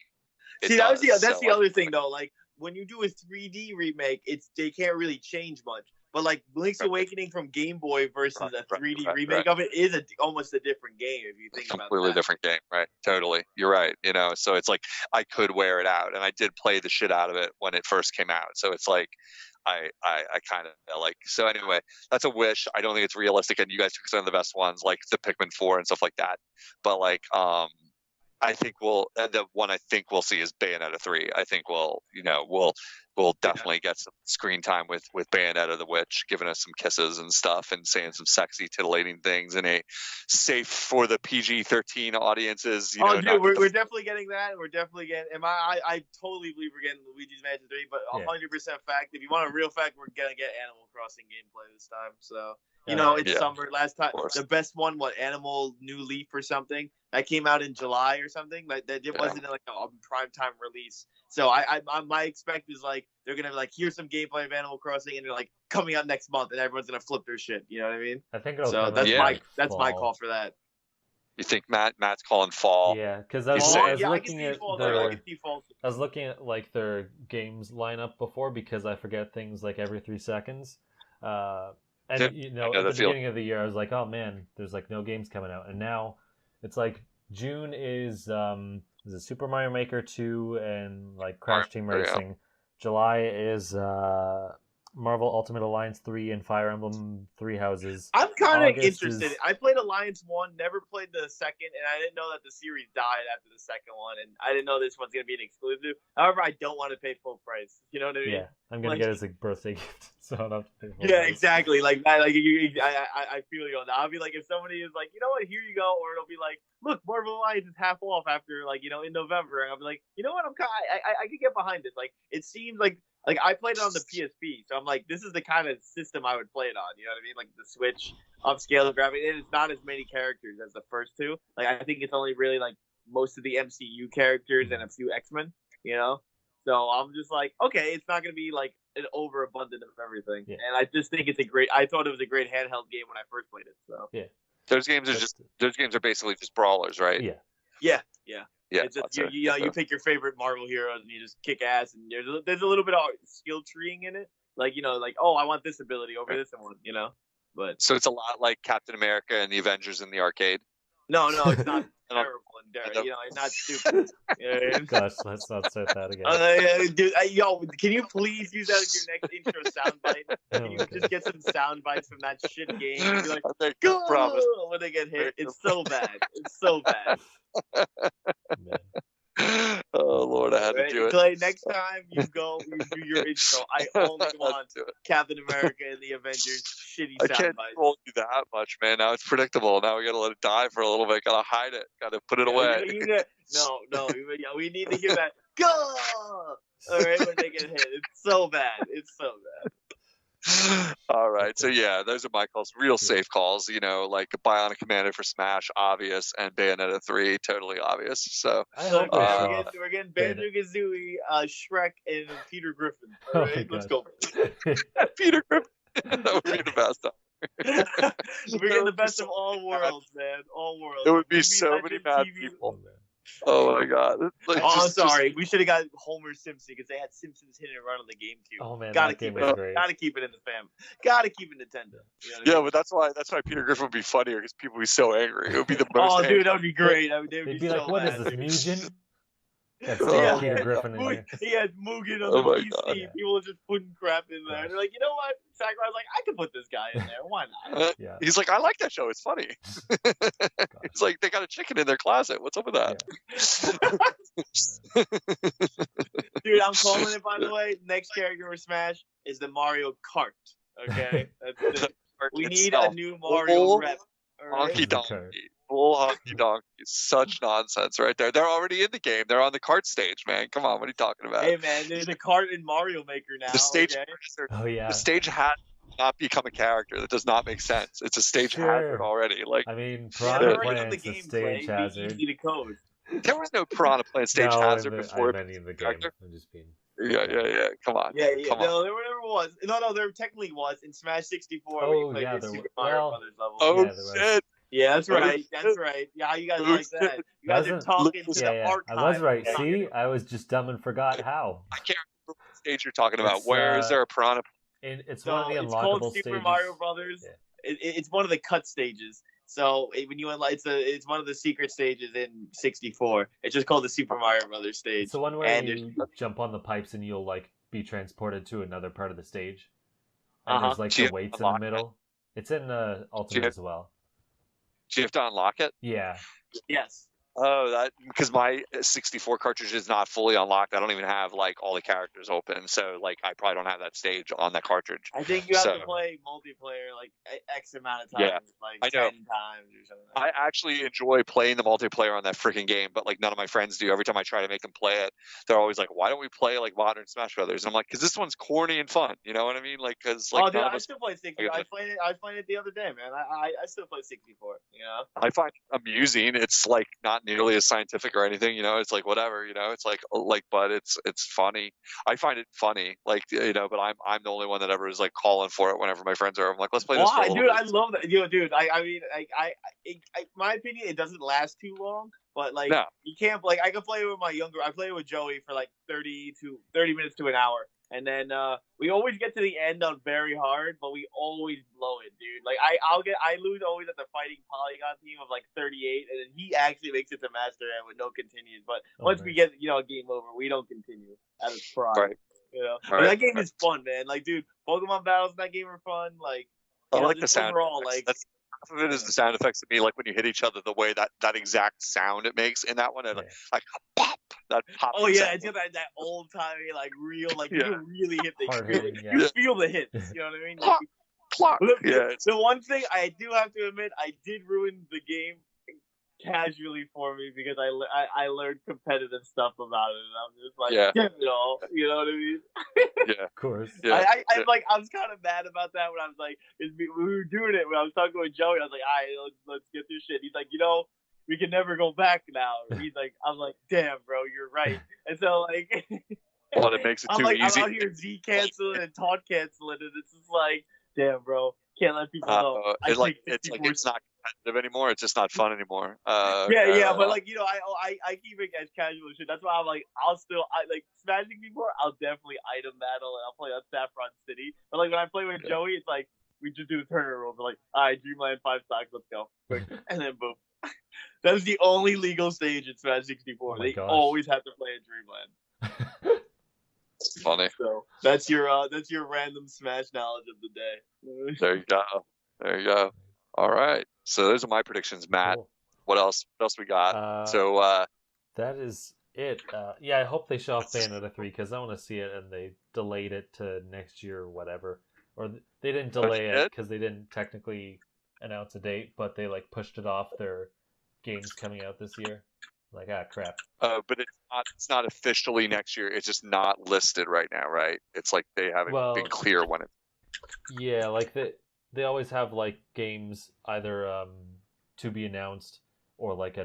See, that's the other thing though. Like when you do a 3D remake, they can't really change much. But like Link's Awakening from Game Boy versus a 3D remake of it is almost a different game if you think about it. Completely different game, right? Totally, you're right. You know, so it's like I could wear it out, and I did play the shit out of it when it first came out. So it's like I kind of like. So anyway, that's a wish. I don't think it's realistic, and you guys took some of the best ones, like the Pikmin 4 and stuff like that. But like, I think the one I think we'll see is Bayonetta 3. I think we'll definitely get some screen time with Bayonetta the Witch, giving us some kisses and stuff and saying some sexy, titillating things in a safe for the PG-13 audiences. Dude, we're definitely getting that. We're definitely getting. I totally believe we're getting Luigi's Mansion 3, but 100% fact. If you want a real fact, we're gonna get Animal Crossing gameplay this time. So. It's summer. Last time, the best one, Animal New Leaf or something that came out in July or something. Like that, it wasn't like a primetime release. So my expect is like they're gonna be like, here's some gameplay of Animal Crossing, and they're like coming out next month, and everyone's gonna flip their shit. You know what I mean? I think that's my call for that. You think Matt's calling fall? Yeah, because I was looking at like their games lineup before because I forget things like every 3 seconds. And at the beginning of the year, I was like, "Oh man, there's like no games coming out." And now it's like June is Super Mario Maker 2 and like Crash Team Racing. July is Marvel Ultimate Alliance 3 and Fire Emblem 3 Houses. I'm kind of interested. I played Alliance 1, never played the second, and I didn't know that the series died after the second one, and I didn't know this one's going to be an exclusive. However, I don't want to pay full price. You know what I mean? Yeah, I'm going to get it as a birthday gift, so I don't have to pay full price. Yeah, exactly. Like that. Like I feel you on that. I'll be like, if somebody is like, you know what, here you go, or it'll be like, look, Marvel Alliance is half off after like, in November, and I'll be like, you know what, I could get behind this. Like, it seems like I played it on the PSP, so I'm like, this is the kind of system I would play it on. You know what I mean? Like the Switch, upscale the graphics, and it's not as many characters as the first two. Like I think it's only really like most of the MCU characters and a few X-Men. So I'm just like, okay, it's not gonna be like an overabundance of everything. Yeah. And I just think I thought it was a great handheld game when I first played it. So yeah, those games are basically just brawlers, right? Yeah. It's just, you pick your favorite Marvel heroes and you just kick ass, and there's a little bit of skill treeing in it. Like, oh, I want this ability over this one, But so it's a lot like Captain America and the Avengers in the arcade. No, it's not terrible and it's not stupid. Gosh, let's not start that again. Dude, can you please use that as your next intro soundbite? Can you just get some sound bites from that shit game? And be like, promise. When they get hit, it's so bad. It's so bad. Oh Lord, I had to do it. Clay, next time you do your intro, I only want Captain America and the Avengers shitty sound bites. I can't hold you that much, man. Now it's predictable. Now we gotta let it die for a little bit. Gotta hide it. Gotta put it away. No. We need to hear that. Go! All right, when they get hit, it's so bad. All right, so yeah, those are my calls. Real safe calls, like Bionic Commando for Smash, obvious, and Bayonetta 3, totally obvious. So we're getting Banjo-Kazooie, Shrek, and Peter Griffin. All right, let's go. Peter Griffin, that would be the best. We're getting the best of all worlds, man. All worlds. There would be so many bad people. Oh my god! Like, I'm sorry. We should have got Homer Simpson because they had Simpsons Hit and Run on the GameCube. Oh man, gotta that game keep was it. great. Gotta keep it in the family. Gotta keep it Nintendo. You know what I Yeah, mean? but that's why Peter Griffin would be funnier because people would be so angry. It would be the most. Oh, dude, that would be great. They'd be like, so "What is mad, this, dude. Mugen?" That's Oh, Peter Griffin in here. He had Mugen on Oh the my PC. God. Yeah. People are just putting crap in there. Gosh. They're like, you know what? Sakurai's like, I could put this guy in there. Why not? Yeah. He's like, I like that show. It's funny. He's like, they got a chicken in their closet. What's up with that? Dude, I'm calling it, by the way. Next character for Smash is the Mario Kart. Okay? That's it. We need a new Mario rep. Right? Honky donkey. Full honky donkey. Such nonsense right there. They're already in the game. They're on the kart stage, man. Come on, what are you talking about? Hey, man, there's a kart in Mario Maker now. The stage, okay? Oh yeah. The stage has not become a character. That does not make sense. It's a stage hazard already. Like, I mean, Yeah, Piranha they're already on the Plant's a gameplay. stage It'd be hazard. easy to code. there was no Piranha Plant stage No, hazard in the, before. I meant in the game. character. I'm just being. Yeah. Come on. Yeah, Come on. no, there never was. No, there technically was in Smash 64. Oh, when you played yeah, the there Super wa- Mario well, Brothers level. Oh Yeah, there was. shit! Yeah, that's Oh, right. shit. That's right. Yeah, how you guys Oh, like shit. that? You guys are Wasn't- talking to Yeah, the yeah. archive. I was right. Yeah. See, I was just dumb and forgot how. I can't remember what stage you're talking about. It's, Where is there a Piranha? It's So one of the it's unlockable called Super stages. Mario Brothers. Yeah. It's one of the cut stages. So when you unlock, it's one of the secret stages in 64. It's just called the Super Mario Brothers stage. It's the one where And you jump on the pipes and you'll like be transported to another part of the stage. And there's like Do you the weights in the unlock it? middle. It's in Ultimate as well. Do you have to unlock it? Yeah. Yes. Oh, that because my 64 cartridge is not fully unlocked. I don't even have like all the characters open, so like I probably don't have that stage on that cartridge. I think you have So- to play multiplayer like X amount of times, Yeah, like I know. 10 times or something. I actually enjoy playing the multiplayer on that freaking game, but like none of my friends do. Every time I try to make them play it, they're always like, "Why don't we play like modern Smash Brothers?" And I'm like, "Cause this one's corny and fun." You know what I mean? Like, cause like Oh, dude, none of I us- still play 64. I played it the other day, man. I still play 64. You know. I find it amusing. It's like not nearly as scientific or anything, you know. It's like whatever, you know. It's like, but it's funny. I find it funny, like you know. But I'm the only one that ever is like calling for it whenever my friends are. I'm like, let's play this. For a little Dude, bit. I love that. Dude, I mean, my opinion, it doesn't last too long. But like, No. you can't like I can play with my younger. I play with Joey for like 30 minutes to an hour, and then we always get to the end on very hard, but we always blow it, dude. Like I lose always at the fighting polygon team of like 38, and then he actually makes it to master end with no continues. But once we get game over, we don't continue out of pride. Right. You know, Right. But that game is fun, man. Like, dude, Pokemon battles in that game are fun. Like, I you know, like the just sound. overall, effects. like. That's half of it is the sound effects to me, like when you hit each other, the way that exact sound it makes in that one, and like pop, that pop. Oh yeah, sound. it's got that old timey like real like Yeah. you really hit the Hard you, hitting, yeah. you feel the hits. You know what I mean? Like, Clock. Yeah, the one thing I do have to admit, I did ruin the game casually for me because I learned competitive stuff about it, and I'm just like, Yeah. damn it all. You know what I mean? yeah, Of course. yeah. I like I was kind of mad about that when I was like, we were doing it when I was talking with Joey. I was like, all right, let's get this shit. He's like, you know, we can never go back now. He's like, I'm like, damn, bro, you're right. And so like, Well, it makes it too easy. I'm out here Z canceling and taunt canceling, and it's just like, damn, bro, can't let people know. It's like it's not competitive anymore. It's just not fun anymore. But like you know, I keep it as casual shit. That's why I'm like, I like Smashing before. I'll definitely item battle and I'll play on Saffron City. But like when I play with Joey, it's like we just do the tournament rules. We're like, all right, Dreamland 5 stocks, let's go, quick, and then boom. That's the only legal stage in Smash 64. Oh they gosh. always have to play in Dreamland. Funny. So that's your random Smash knowledge of the day. There you go. There you go. All right. So those are my predictions, Matt. Cool. What else? What else we got? That is it. Yeah, I hope they show off Bayonetta 3 because I want to see it, and they delayed it to next year or whatever. Or they didn't delay it because they didn't technically announce a date, but they like pushed it off their games coming out this year. Like, crap. But it's not officially next year. It's just not listed right now, right? It's like they haven't been clear when it. Yeah, like they always have like games either to be announced or like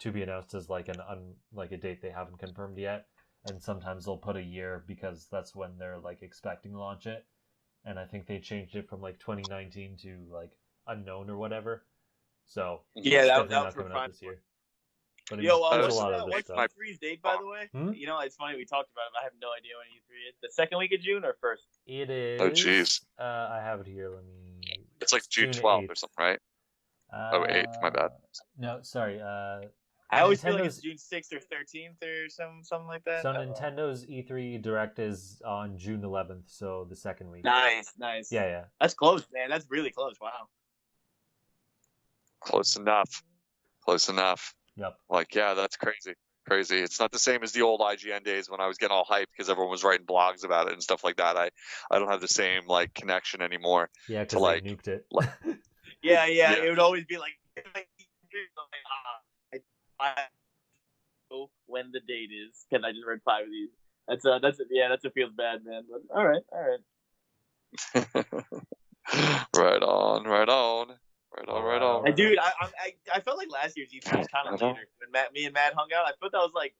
to be announced as like like a date they haven't confirmed yet, and sometimes they'll put a year because that's when they're like expecting to launch it. And I think they changed it from like 2019 to like unknown or whatever. So Yeah, it's that definitely was not coming out this year. But Yo, there's a what's lot of other stuff. E3's date, by the way? Hmm? You know, it's funny we talked about it. I have no idea when E3 is. The second week of June or first? It is. Oh, jeez. I have it here. Let me. It's like June 12th or something, right? 8th, my bad. No, sorry. I always feel like Nintendo's- it's June 6th or 13th or something like that. So Nintendo's E3 Direct is on June 11th, so the second week. Nice. Yeah. That's close, man. That's really close. Wow. Close enough. Yep. Like, yeah, that's crazy. It's not the same as the old IGN days when I was getting all hyped because everyone was writing blogs about it and stuff like that. I don't have the same like connection anymore. Yeah, because like, they nuked it. Yeah. It would always be like I know when the date is. Can I just read 5 of these? That's a feels bad, man. But all right. Right on. Dude, I felt like last year's E3 was kind of later. When me and Matt hung out, I thought that was like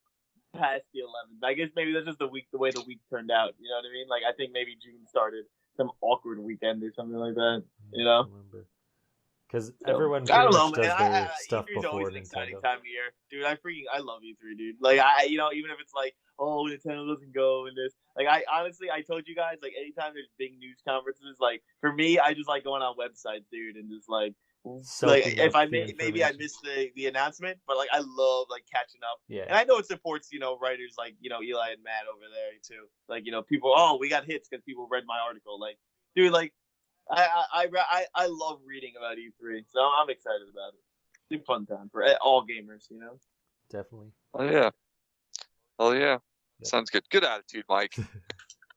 past the 11th. I guess maybe that's just the way the week turned out. You know what I mean? Like I think maybe June started some awkward weekend or something like that. You know? Because everyone I don't know, does man. their stuff E3 is before always an exciting Nintendo. time of year, dude. I love E3, dude. Like even if it's like, oh, Nintendo doesn't go and this. Like I told you guys, like anytime there's big news conferences, like for me, I just like going on websites, dude, and just like if I maybe I missed the announcement, but like I love like catching up. Yeah. And I know it supports writers like Eli and Matt over there too. Like people, oh, we got hits because people read my article. Like, dude, like. I love reading about E3, so I'm excited about it. It's a fun time for all gamers, Definitely. Oh yeah. Sounds good. Good attitude, Mike.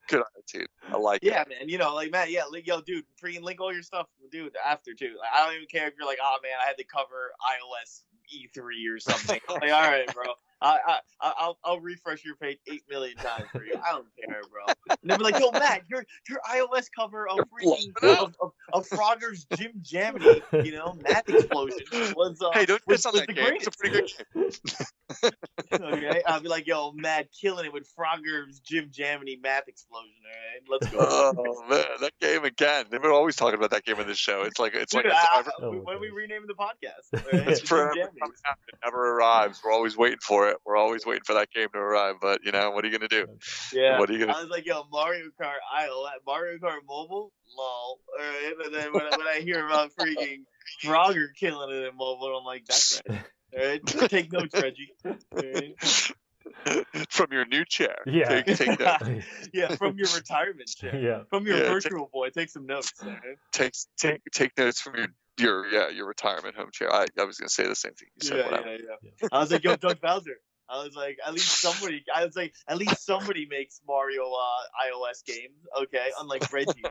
Good attitude. I like it. Yeah, man. Like Matt. Yeah, dude. Freaking link all your stuff, dude. After too. Like, I don't even care if you're like, oh man, I had to cover iOS E3 or something. Like, all right, bro. I'll refresh your page 8 million times for you. I don't care, bro. And they'll be like, yo, Matt, your iOS cover of freaking of Frogger's Jim Jamity, math explosion was hey, don't miss on that the game. greatest. It's a pretty good game. Okay, I'll be like, yo, Matt killing it with Frogger's Jim Jamity math explosion. All right, let's go. Oh man, that game again. They've been always talking about that game in this show. It's like Dude, when we rename the podcast, right? it's forever coming out. It never arrives. We're always waiting for it. We're always waiting for that game to arrive. But what are you gonna do? Yeah. What are you gonna? I was like, yo, Mario Kart iOS, Mario Kart mobile, lol. All right, but then when I hear about freaking Frogger killing it in mobile, I'm like, that's right. All right, take notes, Reggie. All right. From your new chair. Yeah. Take notes. Yeah, from your retirement chair. Yeah. From your virtual boy, take some notes. Right? Take notes from your retirement home chair. I was gonna say the same thing you said. Yeah. I was like, yo, Doug Bowser. I was like, at least somebody makes Mario iOS games, okay? Unlike Reggie.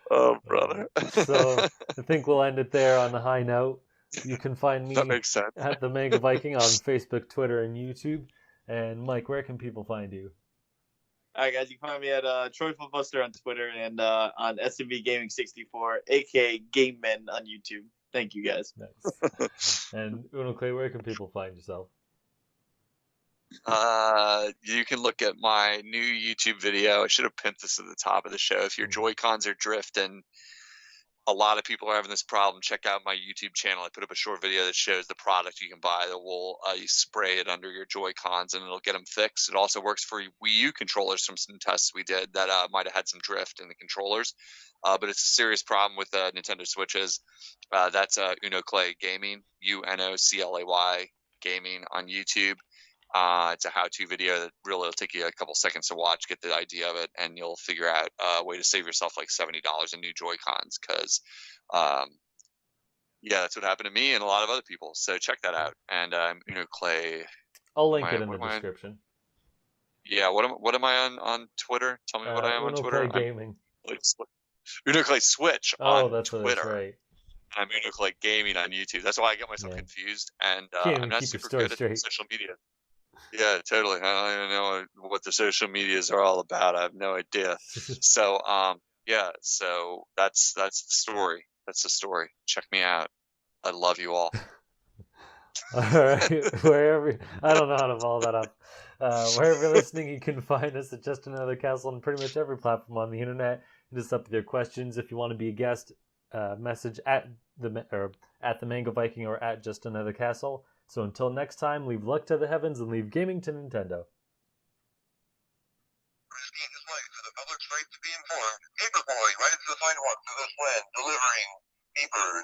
Oh, brother. So I think we'll end it there on a high note. You can find me That makes sense. at the Mega Viking on Facebook, Twitter, and YouTube. And Mike, where can people find you? All right, guys, you can find me at Troy Footbuster on Twitter and on SMB Gaming 64, aka Game Men on YouTube. Thank you, guys. Nice. And Unoclay, where can people find yourself? You can look at my new YouTube video. I should have pinned this at the top of the show. If your Joy-Cons are drifting, a lot of people are having this problem. Check out my YouTube channel. I put up a short video that shows the product you can buy that will you spray it under your Joy-Cons and it'll get them fixed. It also works for Wii U controllers from some tests we did that might have had some drift in the controllers. But it's a serious problem with Nintendo Switches. That's Unoclay Gaming, UNOCLAY Gaming on YouTube. It's a how-to video that really will take you a couple seconds to watch, get the idea of it, and you'll figure out a way to save yourself like $70 in new Joy-Cons because, that's what happened to me and a lot of other people. So check that out. And Unoclay. I'll link it in the description. Yeah, what am I on Twitter? Tell me what I am on Twitter. Unoclay Gaming. Unoclay Switch on Twitter. That's right. I'm Unoclay Gaming on YouTube. That's why I get myself confused, and I'm not super good at social media. Yeah, totally. I don't even know what the social medias are all about. I have no idea. So, so that's the story. That's the story. Check me out. I love you all. All right. Wherever, I don't know how to follow that up. Wherever you're listening, you can find us at Just Another Castle on pretty much every platform on the internet. Hit us up with your questions. If you want to be a guest, message at the Mango Viking or at Just Another Castle. So until next time, leave luck to the heavens and leave gaming to Nintendo. Risking his life for the public's right to be informed, Paperboy rides the sidewalk to this land, delivering paper.